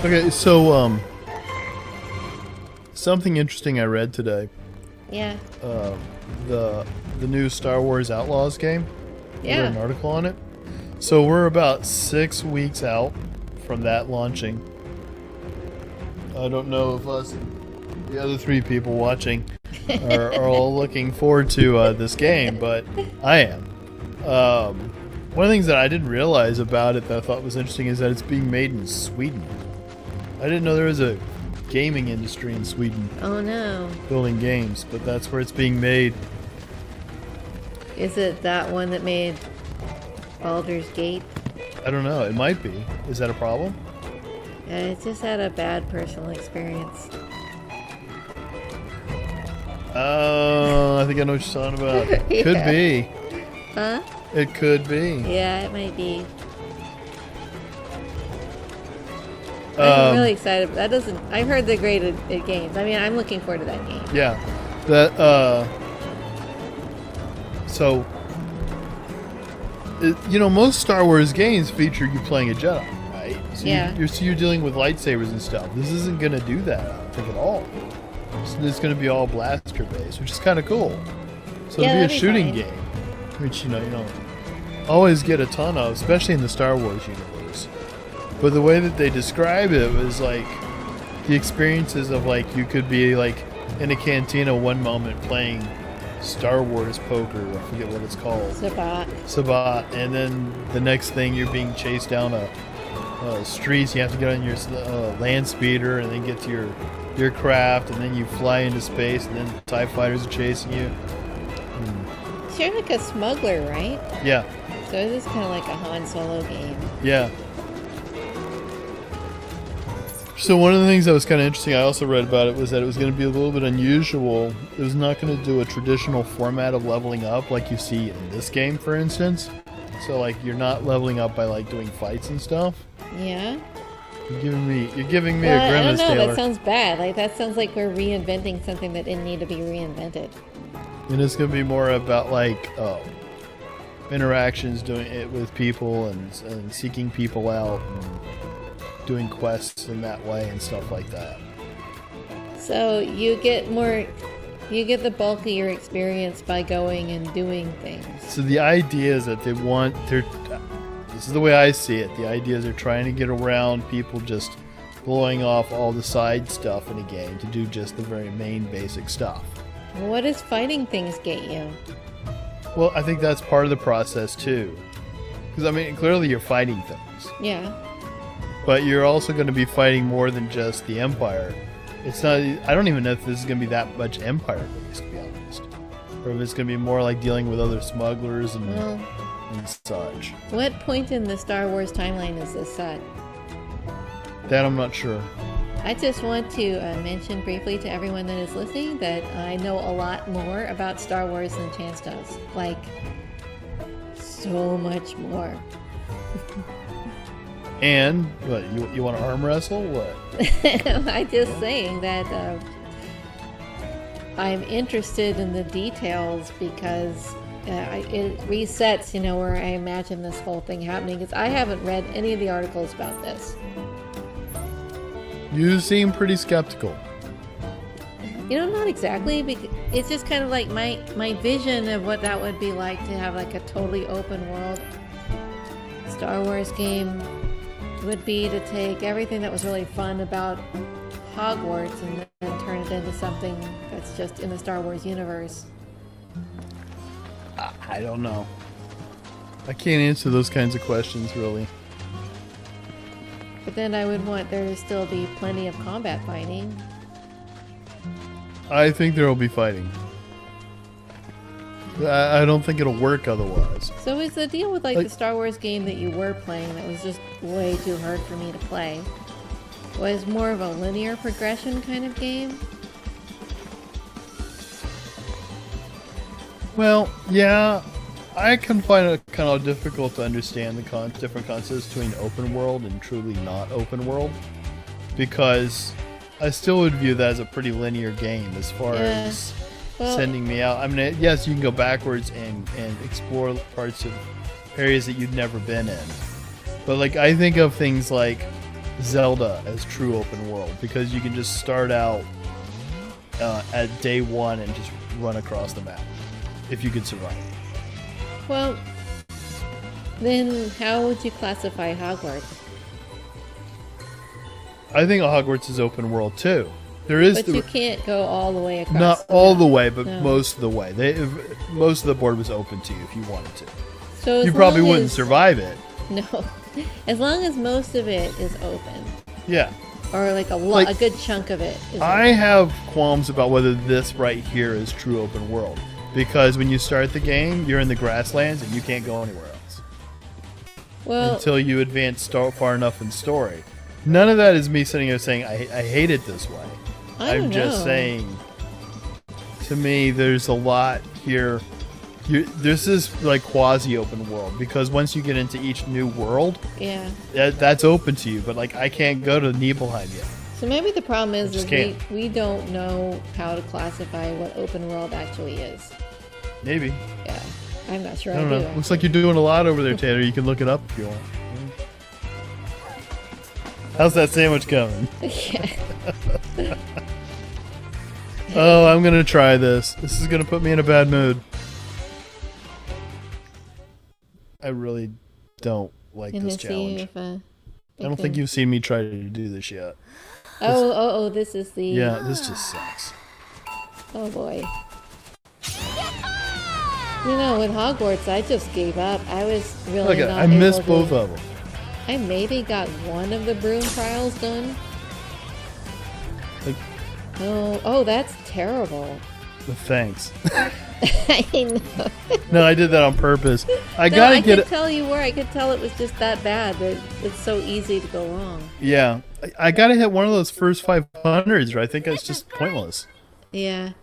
Okay, so something interesting I read today. Yeah. The new Star Wars Outlaws game. I Yeah. read an article on it. So we're about 6 weeks out from that launching. I don't know if us and the other 3 people watching are all looking forward to this game, but I am. One of the things that I didn't realize about it that I thought was interesting is that it's being made in Sweden. I didn't know there was a gaming industry in Sweden Oh no. building games, but that's where it's being made. Is it that one that made Baldur's Gate? I don't know. It might be. Is that a problem? Yeah, it just had a bad personal experience. I think I know what you're talking about. Could Yeah. be. Huh? It could be. Yeah, it might be. I'm really excited. That doesn't. I heard they're great at games. I mean, I'm looking forward to that game. Yeah. That. So. You know, most Star Wars games feature you playing a Jedi, right? So Yeah. You're dealing with lightsabers and stuff. This isn't gonna do that, I don't think at all. So it's gonna be all blaster based, which is kind of cool. So Yeah, it'll be a that'd be shooting fine. game, which you don't always get a ton of, especially in the Star Wars universe. But the way that they describe it was like the experiences of like you could be like in a cantina one moment playing Star Wars poker, I forget what it's called. Sabat, and then the next thing you're being chased down a streets. You have to get on your land speeder and then get to your craft, and then you fly into space, and then TIE fighters are chasing you. You're like a smuggler, right? Yeah, So this is kind of like a Han Solo game. yeah. So one of the things that was kind of interesting, I also read about it, was that it was going to be a little bit unusual. It was not going to do a traditional format of leveling up like you see in this game, for instance. So like you're not leveling up by like doing fights and stuff. Yeah. You're giving me Well, a I don't grimace, know. Taylor. That sounds bad. Like that sounds like we're reinventing something that didn't need to be reinvented. And it's going to be more about like interactions, doing it with people and seeking people out and doing quests in that way and stuff like that. So you get the bulk of your experience by going and doing things. So the idea is that this is the way I see it. The idea is they're trying to get around people just blowing off all the side stuff in a game to do just the very main basic stuff. Well, what does fighting things get you? Well, I think that's part of the process too. Because I mean, clearly you're fighting things. Yeah. But you're also going to be fighting more than just the Empire. It's not. I don't even know if this is going to be that much Empire based, to be honest, or if it's going to be more like dealing with other smugglers and such. What point in the Star Wars timeline is this set? That I'm not sure. I just want to mention briefly to everyone that is listening that I know a lot more about Star Wars than Chance does. Like, so much more. And what? You want to arm wrestle? What? I'm just saying that I'm interested in the details because it resets, you know, where I imagine this whole thing happening. Because I haven't read any of the articles about this. You seem pretty skeptical. You know, not exactly. Because it's just kind of like my vision of what that would be like to have like a totally open world Star Wars game would be to take everything that was really fun about Hogwarts and then turn it into something that's just in the Star Wars universe. I don't know. I can't answer those kinds of questions, really. But then I would want there to still be plenty of combat fighting. I think there will be fighting. I don't think it'll work otherwise. So is the deal with like the Star Wars game that you were playing that was just way too hard for me to play was more of a linear progression kind of game? Well, yeah, I can find it kind of difficult to understand the different concepts between open world and truly not open world, because I still would view that as a pretty linear game as far as sending me out. I mean, yes, you can go backwards and explore parts of areas that you'd never been in, but like I think of things like Zelda as true open world, because you can just start out at day one and just run across the map if you could survive. Well, then how would you classify Hogwarts? I think Hogwarts is open world too. There is, but you can't go all the way across. Not all the way, but most of the way. Most of the board was open to you if you wanted to. So you probably wouldn't survive it. No, as long as most of it is open. Yeah. Or like a good chunk of it. I have qualms about whether this right here is true open world, because when you start the game, you're in the grasslands and you can't go anywhere else. Well, until you advance far enough in story. None of that is me sitting here saying I hate it this way. I'm just saying, to me, there's a lot here. This is like quasi-open world, because once you get into each new world, that's open to you. But like, I can't go to Nibelheim yet. So maybe the problem is we don't know how to classify what open world actually is. Maybe. Yeah, I'm not sure. I don't know. Looks like you're doing a lot over there, Tanner. You can look it up if you want. How's that sandwich coming? Oh, I'm gonna try this. This is gonna put me in a bad mood. I really don't like this challenge. I don't think you've seen me try to do this yet. Oh, this is the... Yeah, this just sucks. Oh boy. You know, with Hogwarts, I just gave up. I was really not I missed both of them. I maybe got one of the broom trials done. Like, oh, that's terrible. Thanks. I know. No, I did that on purpose. I could tell you where. I could tell it was just that bad. That it's so easy to go wrong. Yeah, I gotta hit one of those first 500s, or I think it's just pointless. Yeah.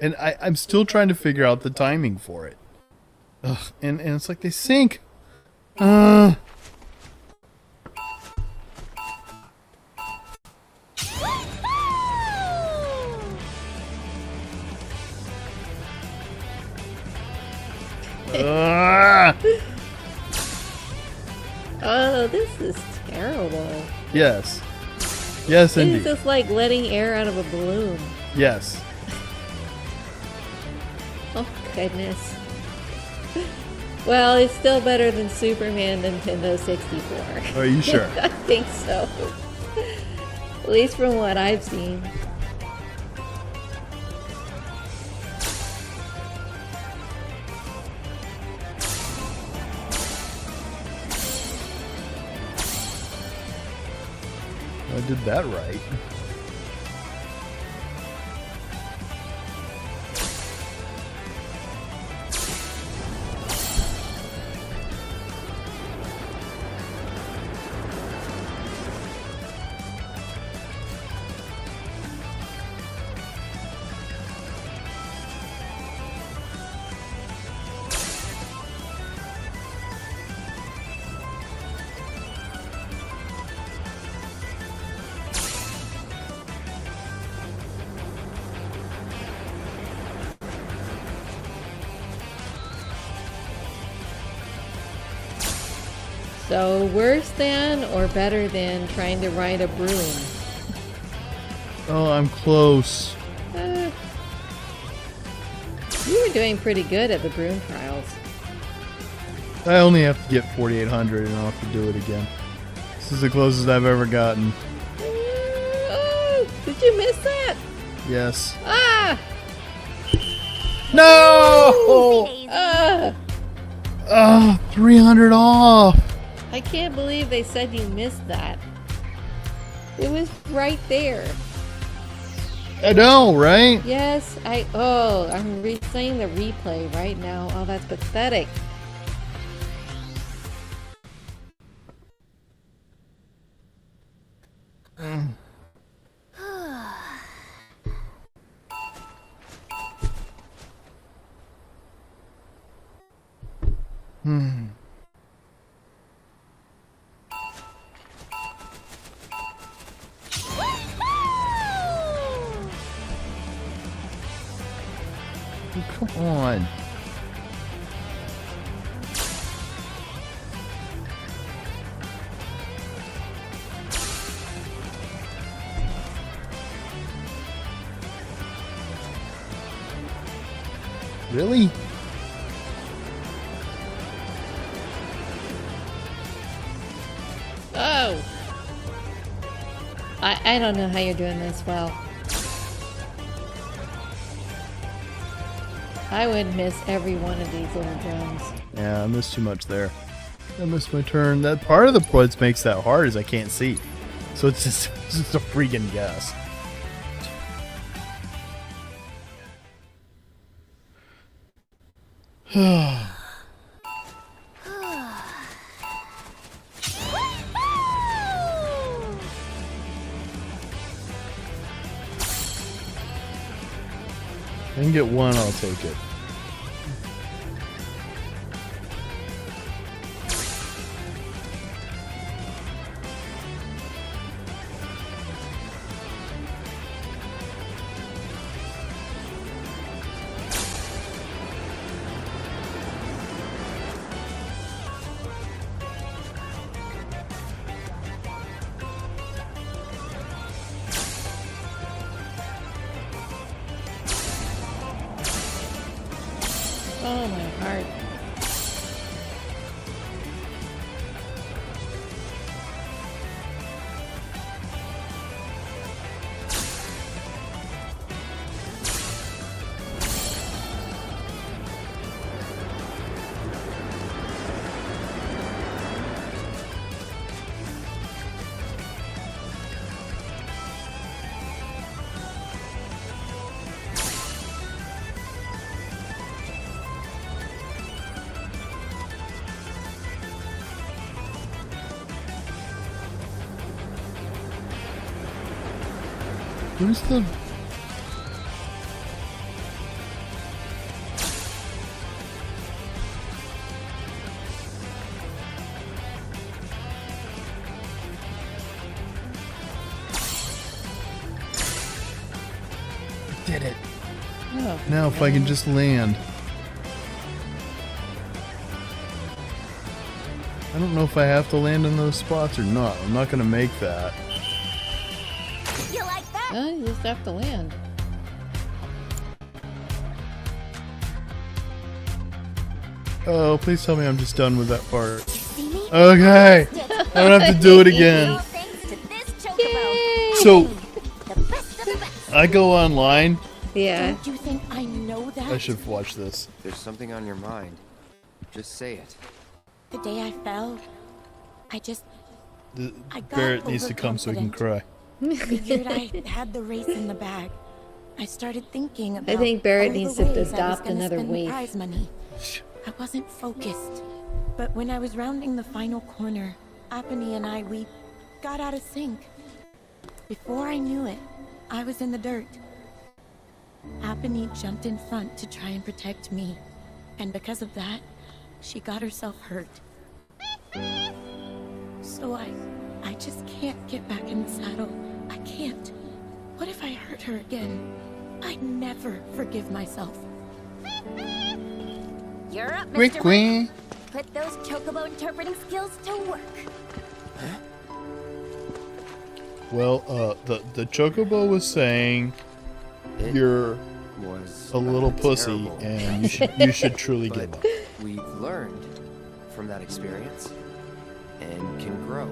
And I'm still trying to figure out the timing for it. Ugh, and it's like they sink. Oh, this is terrible. Yes. Yes, indeed. It's just like letting air out of a balloon. Yes. Oh, goodness. Well, it's still better than Superman Nintendo 64. Are you sure? I think so. At least from what I've seen. I did that right. So worse than or better than trying to ride a broom? Oh, I'm close. You were doing pretty good at the broom trials. I only have to get 4,800 and I'll have to do it again. This is the closest I've ever gotten. Oh, did you miss that? Yes. Ah! No! 300 off. I can't believe they said you missed that. It was right there. I know, right? Yes, I'm replaying the replay right now. Oh, that's pathetic. Come on. Really? Oh! I don't know how you're doing this well. I would miss every one of these little drones. Yeah, I missed too much there. I missed my turn. That part of the what makes that hard is I can't see. So it's just a freaking guess. If I can get one, I'll take it. Oh, my heart. Who's the... Did it. Oh, Now if I can just land. I don't know if I have to land in those spots or not. I'm not gonna make that. You like that? you just have to land. Oh, please tell me I'm just done with that part. Okay. I don't have to do it again. So, I go online. Yeah. Don't you think I know that? I should watch this. There's something on your mind. Just say it. The day I fell, I got Barrett needs to come so he can cry. Figured I had the race in the bag. I started thinking about I think Barrett all the needs to ways I was adopt gonna another spend waif. prize money. I wasn't focused. But when I was rounding the final corner, Apony and we got out of sync. Before I knew it, I was in the dirt. Apony jumped in front to try and protect me. And because of that, she got herself hurt. So I just can't get back in the saddle. I can't. What if I hurt her again? I'd never forgive myself. You're up, Quick, Mr. quick. put those Chocobo interpreting skills to work. Well, the Chocobo was saying you're a little pussy terrible. and you should truly give But up. we've learned from that experience and can grow.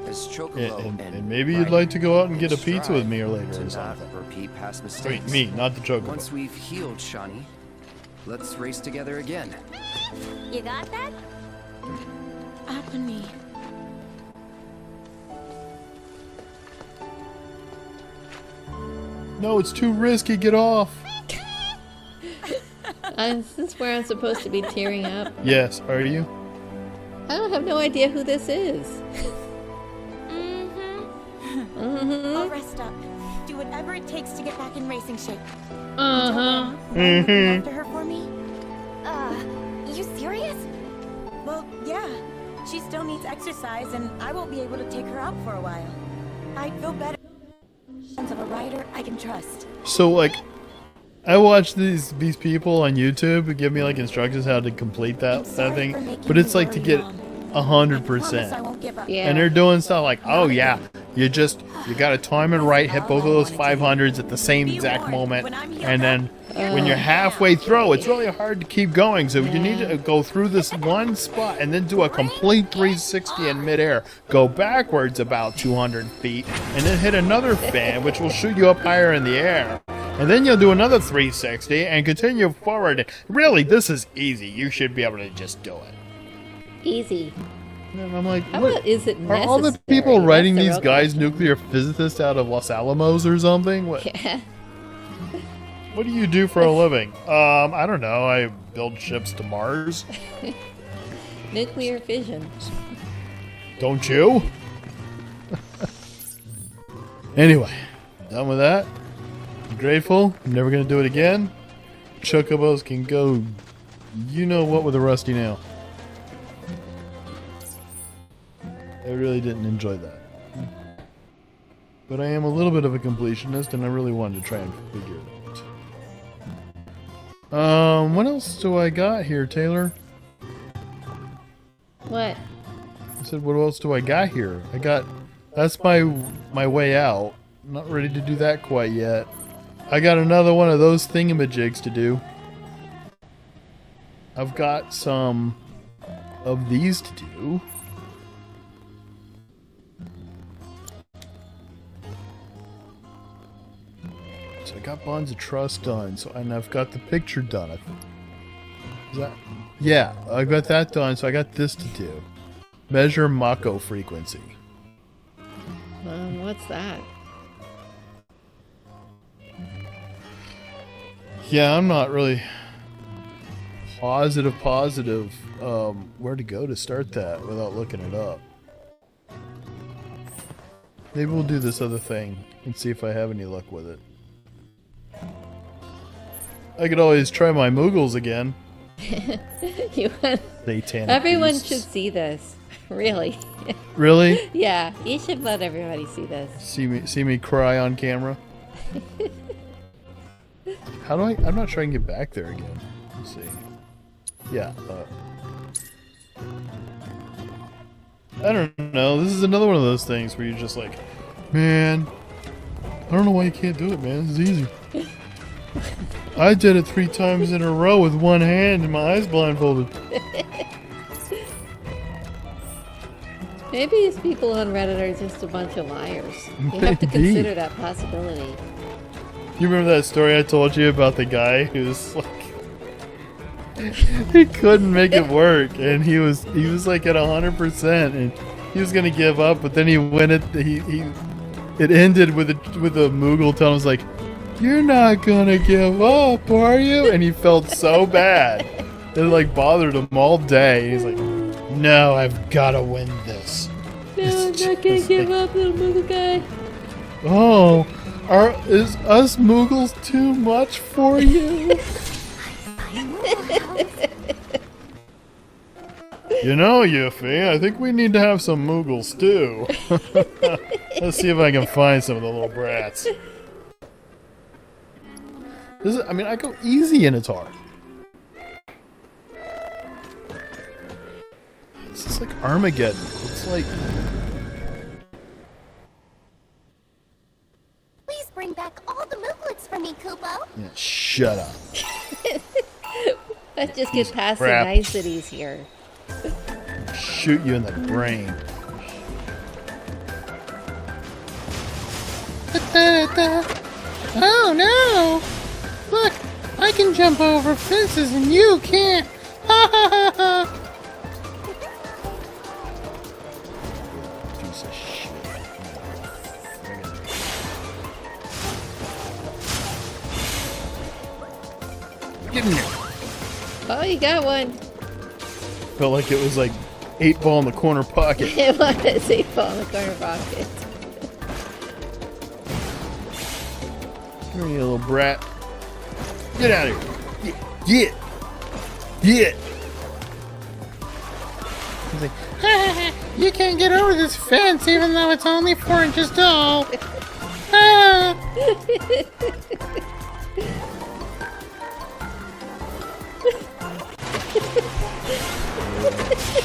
As Chocobo And maybe you'd like to go out and get a strive pizza with me or later to or not something. repeat past Wait, mistakes. me, not the Chocobo. Once we've healed Shani, let's race together again. You got that? Apony. No, it's too risky. Get off. Is this where I'm supposed to be tearing up? Yes, are you? I don't have no idea who this is. I'll rest up. Do whatever it takes to get back in racing shape. Uh-huh. Looking after her for me? You serious? Well, yeah. She still needs exercise, and I won't be able to take her out for a while. I feel better of a rider I can trust. So, like, I watch these people on YouTube give me, like, instructions how to complete that thing. But it's, like, to get 100%. Yeah. And they're doing stuff like, oh, yeah, you gotta time it right, hit both of those 500s at the same exact moment. And then when you're halfway through, it's really hard to keep going. So you need to go through this one spot and then do a complete 360 in midair. Go backwards about 200 feet and then hit another fan, which will shoot you up higher in the air. And then you'll do another 360 and continue forward. Really, this is easy. You should be able to just do it. Easy. And I'm like, How what? about is it Are all the necessary? people That's writing the these real guys question. nuclear physicists out of Los Alamos or something? What? Yeah. What do you do for a living? I don't know. I build ships to Mars. Nuclear fission. Don't you? Anyway, done with that. I'm grateful. I'm never gonna do it again. Chocobos can go. You know what with a rusty nail. I really didn't enjoy that. But I am a little bit of a completionist, and I really wanted to try and figure it out. What else do I got here, Taylor? What? I said, what else do I got here? That's my way out. I'm not ready to do that quite yet. I got another one of those thingamajigs to do. I've got some of these to do. So I got Bonds of Trust done, and I've got the picture done. Yeah, I got that done, so I got this to do. Measure Mako frequency. What's that? Yeah, I'm not really positive where to go to start that without looking it up. Maybe we'll do this other thing and see if I have any luck with it. I could always try my Moogles again. Satanic Everyone beasts. should see this. Really. Really? Yeah, you should let everybody see this. See me cry on camera? How do I'm not sure I can get back there again. Let's see. Yeah. I don't know. This is another one of those things where you're just like, man, I don't know why you can't do it, man. This is easy. I did it 3 times in a row with one hand and my eyes blindfolded. Maybe these people on Reddit are just a bunch of liars. You have to Maybe. consider that possibility. You remember that story I told you about the guy who's like he couldn't make it work, and he was like at 100%, and he was gonna give up, but then he went it ended with a Moogle telling him, like, "You're not gonna give up, are you?" And he felt so bad. It like bothered him all day. He's like, "No, I've gotta win this." No, I'm not gonna give up, little Moogle guy. Oh, is us Moogles too much for you? You know, Yuffie, I think we need to have some Moogles too. Let's see if I can find some of the little brats. I go easy and it's hard. This is like Armageddon. It's like... Please bring back all the Mooglets for me, Kubo. Yeah, shut up. Let's just get past the crap. niceties here. Shoot you in the brain. Oh no! Look, I can jump over fences and you can't. Ha ha ha ha! Piece of shit. Get in there. Oh, you got one. Felt like it was like 8-ball in the corner pocket. It was 8-ball in the corner pocket. Come here, you little brat. Get out of here. Get. Get. He's like, ha ha ha! You can't get over this fence even though it's only 4 inches tall. Ah!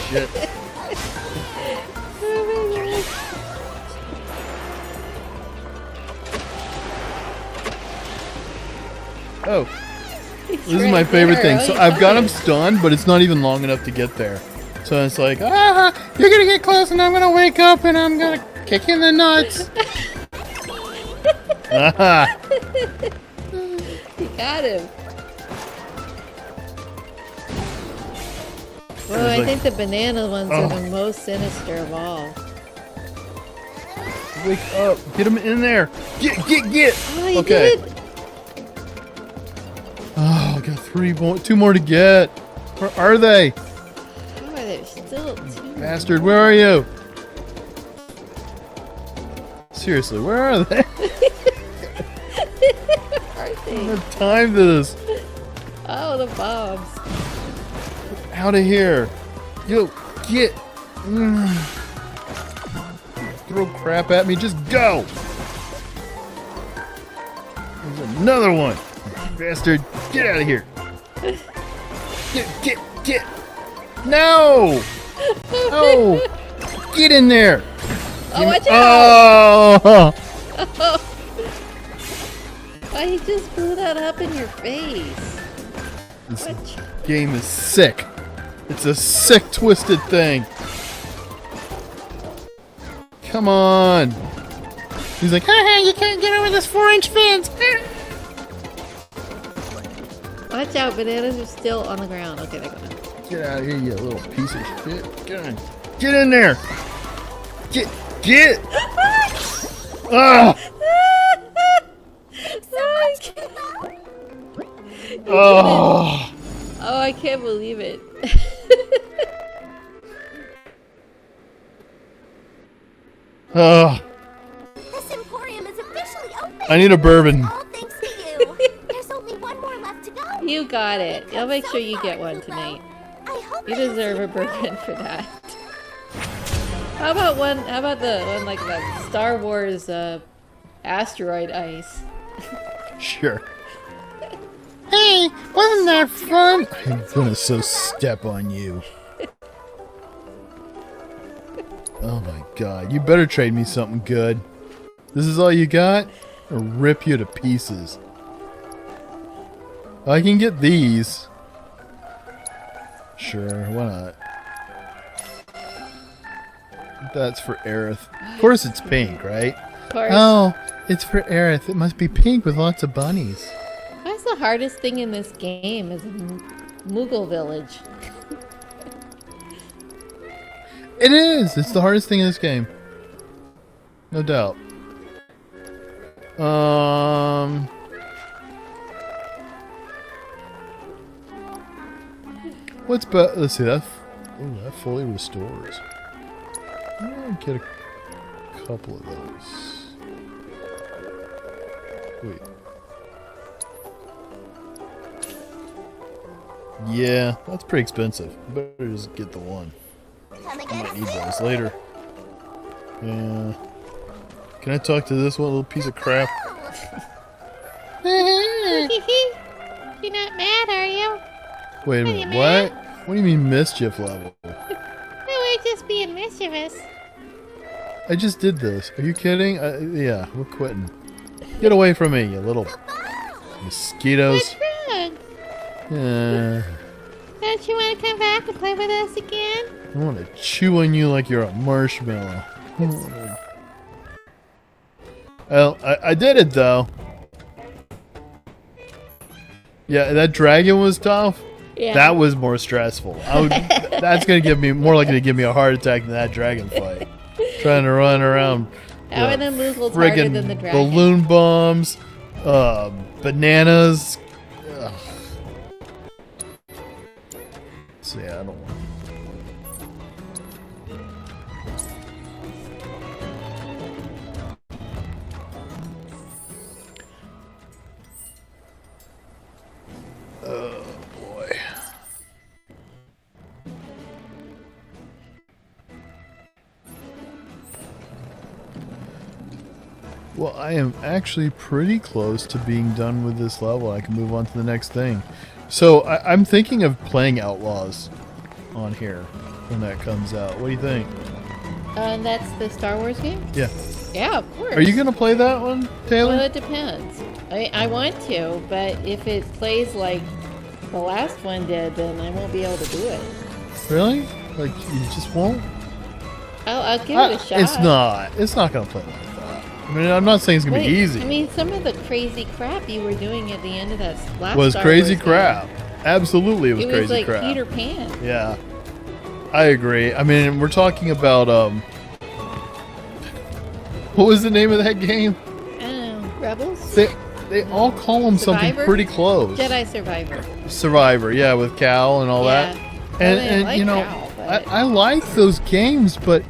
Shit. Oh. This is my favorite thing. So I've got him stunned, but it's not even long enough to get there. So it's like, Ah! You're gonna get close and I'm gonna wake up and I'm gonna kick you in the nuts. aha. You got him. Well, I like- think the banana ones Oh. are the most sinister of all. Wake up. Get him in there. Get. Oh, you Okay. did? Oh, I got 2 more to get. Where are they? Oh, there's still 2. Bastard, where are you? Seriously, where are they? Are I they? don't have time for this. Oh, the bombs. Out of here. Yo, get. Throw crap at me, just go. There's another one. Bastard, get out of here. Get. No. No. Get in there. Oh, watch out! Oh. Oh, he just blew that up in your face. This What? game is sick. It's a sick, twisted thing. Come on. He's like, Ha you can't get over this 4-inch fence. Watch out, bananas are still on the ground. Okay, they're gone. get out of here, you little piece of shit. Get in there. Get. Ah. Oh. Oh, I can't believe it. Oh. This emporium is officially open. I need a bourbon. All thanks to you. There's only one more left to go. You got it. I'll make sure you get one tonight. I hope You deserve a bourbon for that. How about one? How about the one like that Star Wars asteroid ice? Sure. Hey, wasn't that fun? I'm gonna so step on you. Oh my god, you better trade me something good. This is all you got? I'll rip you to pieces. I can get these. Sure, why not? That's for Aerith. Of course it's pink, right? Of course. Oh, it's for Aerith. It must be pink with lots of bunnies. What's the hardest thing in this game is Moogle Village. It is! It's the hardest thing in this game. No doubt. What's better? Let's see, that fully restores. I'll get a couple of those. Wait. Yeah, that's pretty expensive. Better just get the one. I might need those later. Yeah. Can I talk to this one little piece of crap? You're not mad, are you? Wait a minute, what? What do you mean mischief level? Oh, they're just being mischievous. I just did this. Are you kidding? Yeah, we're quitting. Get away from me, you little mosquitoes. What's wrong? Yeah. Don't you want to come back and play with us again? I want to chew on you like you're a marshmallow. Well, I did it though. Yeah, that dragon was tough. Yeah. That was more stressful. That's gonna give me more likely to give me a heart attack than that dragon fight. Trying to run around. How are the Moogles harder than the dragon? Balloon bombs, bananas. Ugh. So yeah, I don't want. Oh boy. Well, I am actually pretty close to being done with this level. I can move on to the next thing. So I'm thinking of playing Outlaws on here when that comes out. What do you think? That's the Star Wars game? Yeah. Yeah, of course. Are you going to play that one, Taylor? Well, it depends. I want to, but if it plays like the last one did, then I won't be able to do it. Really? Like, you just won't? I'll give it a shot. It's not. It's not going to play like that. I mean, I'm not saying it's going to be easy. I mean, some of the crazy crap you were doing at the end of that last was Star crazy Wars crap. game. Absolutely, it was crazy like crap. Peter Pan. Yeah. I agree. I mean, we're talking about, what was the name of that game? Rebels? They all call them something pretty close. Jedi Survivor. Survivor, yeah, with Cal and all that. And like you know, Cal, I like those games, but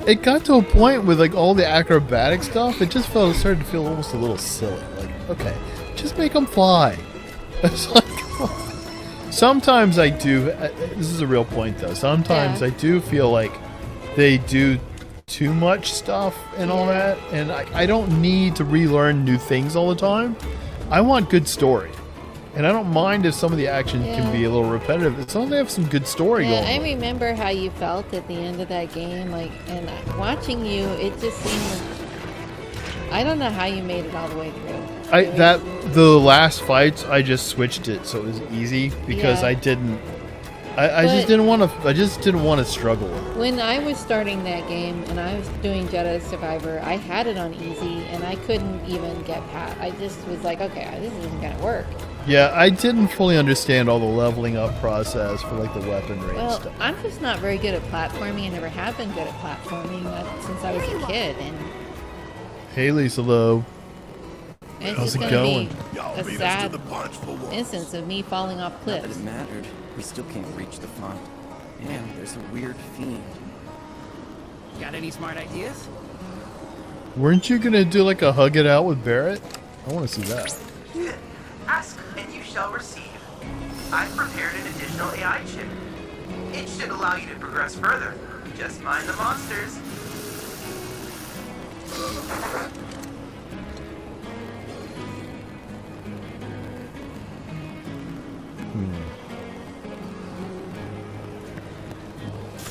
it got to a point with like all the acrobatic stuff, it just started to feel almost a little silly. Like, okay, just make them fly. It's like, sometimes I do. This is a real point, though. Sometimes I do feel like they do too much stuff and all that, and I don't need to relearn new things all the time. I want good story, and I don't mind if some of the action can be a little repetitive. As long as they have some good story going. I remember how you felt at the end of that game, like, and watching you, it just seemed. I don't know how you made it all the way through. The last fights, I just switched it so it was easy because I didn't. I just didn't want to. I just didn't want to struggle. When I was starting that game and I was doing Jedi Survivor, I had it on easy and I couldn't even get past. I just was like, okay, this isn't gonna work. Yeah, I didn't fully understand all the leveling up process for like the weaponry and stuff. I'm just not very good at platforming. I never have been good at platforming since I was a kid. And hey, Lisa Loeb. it's How's just it gonna going? be a sad instance of me falling off Not cliffs. that it mattered. We still can't reach the font. Man, there's a weird fiend. Got any smart ideas? Weren't you gonna do like a hug it out with Barrett? I want to see that. Ask and you shall receive. I've prepared an additional AI chip. It should allow you to progress further. Just mind the monsters.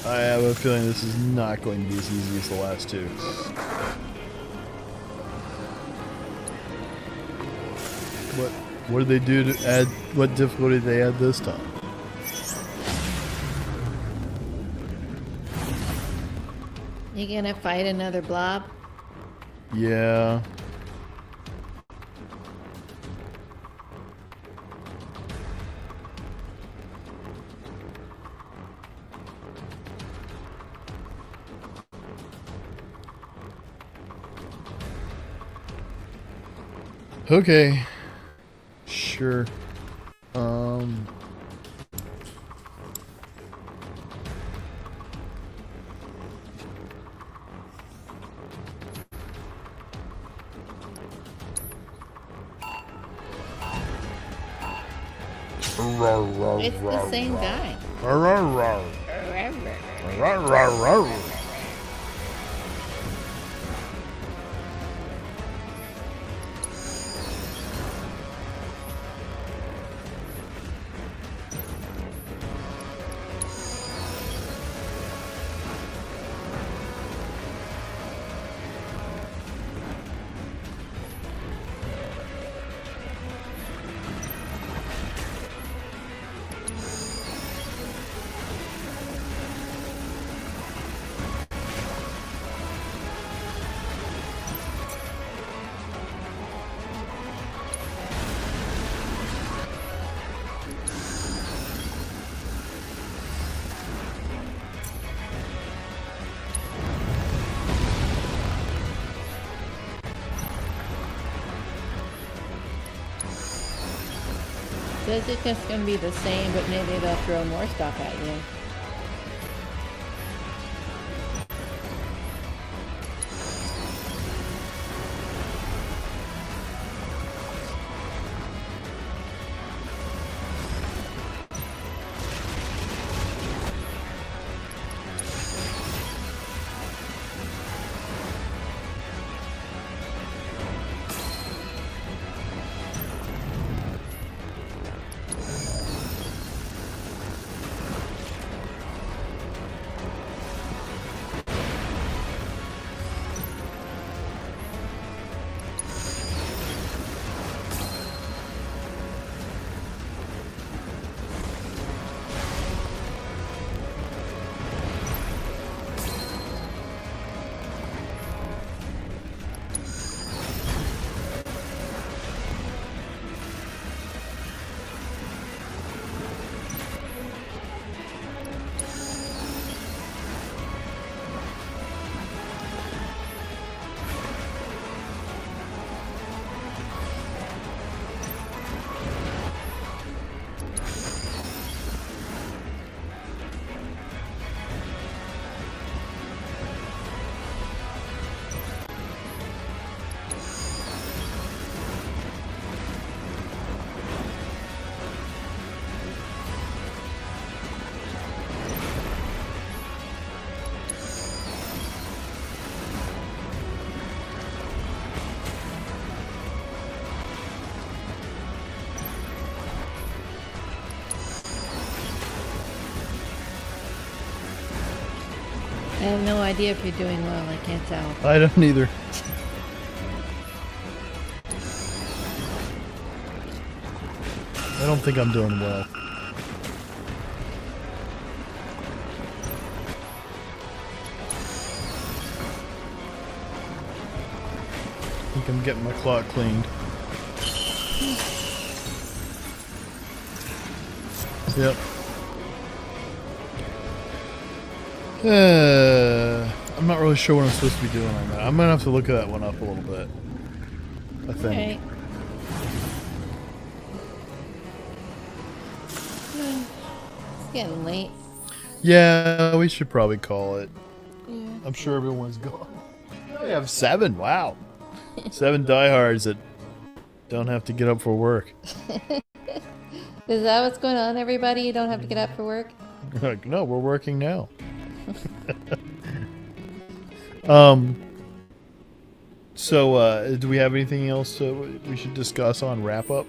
I have a feeling this is not going to be as easy as the last two. What did they do to add? What difficulty did they add this time? You gonna fight another blob? Yeah. Okay. Sure. It's the same guy. says it's just going to be the same, but maybe they'll throw more stuff at you. I have no idea if you're doing well, I can't tell. I don't either. I don't think I'm doing well. I think I'm getting my clock cleaned. Yep. I'm not really sure what I'm supposed to be doing on that. I'm gonna have to look that one up a little bit. I think. Okay. It's getting late. Yeah, we should probably call it. Yeah. I'm sure everyone's gone. We have 7. Wow. 7 diehards that don't have to get up for work. Is that what's going on, everybody? You don't have to get up for work? Like, no, we're working now. So, do we have anything else we should discuss on wrap up?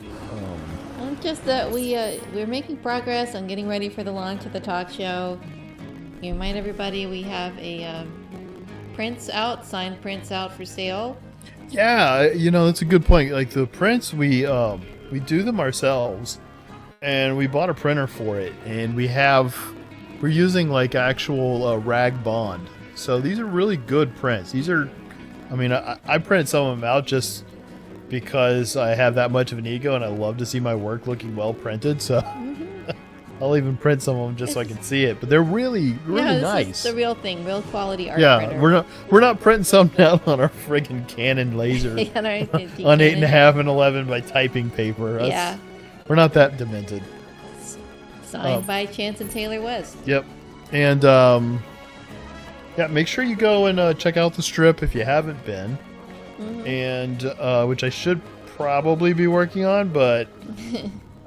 Just that we're making progress on getting ready for the launch of the talk show. You remind everybody we have a signed prints out for sale. Yeah, that's a good point. Like the prints, we do them ourselves, and we bought a printer for it, and we're using like actual rag bond. So these are really good prints. These are, I print some of them out just because I have that much of an ego and I love to see my work looking well printed. So I'll even print some of them just so I can see it. But they're really nice. It's the real thing, real quality art printer. Yeah, we're not printing something out on our friggin' Canon laser on on 8.5 and 11 by typing paper. Yeah, we're not that demented. Signed by Chance and Taylor West. Yep, and yeah, make sure you go and check out the strip if you haven't been. And which I should probably be working on, but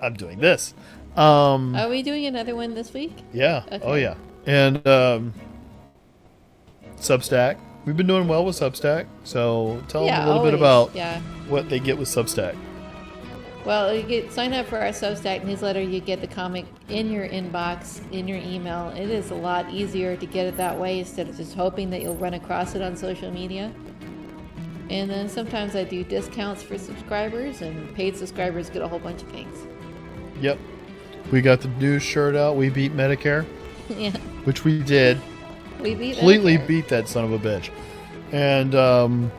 I'm doing this. Are we doing another one this week? Yeah. Okay. Oh yeah. And Substack. We've been doing well with Substack, so tell them a little bit about what they get with Substack. Well, sign up for our Substack newsletter. You get the comic in your inbox, in your email. It is a lot easier to get it that way instead of just hoping that you'll run across it on social media. And then sometimes I do discounts for subscribers, and paid subscribers get a whole bunch of things. Yep. We got the new shirt out. We beat Medicare. Yeah. Which we did. We completely beat that son of a bitch. And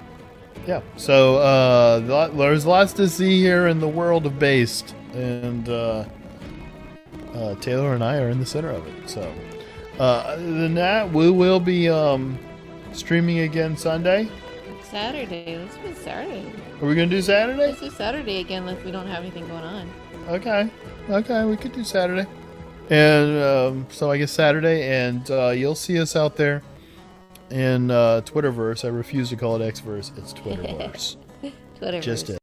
yeah. So there's lots to see here in the world of Based, and Taylor and I are in the center of it. So other than that, we will be streaming again Sunday. Saturday. Let's do Saturday. Are we gonna do Saturday? Let's do Saturday again if we don't have anything going on. Okay. Okay, we could do Saturday. And so I guess Saturday, and you'll see us out there in Twitterverse. I refuse to call it Xverse. It's Twitterverse. Twitterverse. Just it.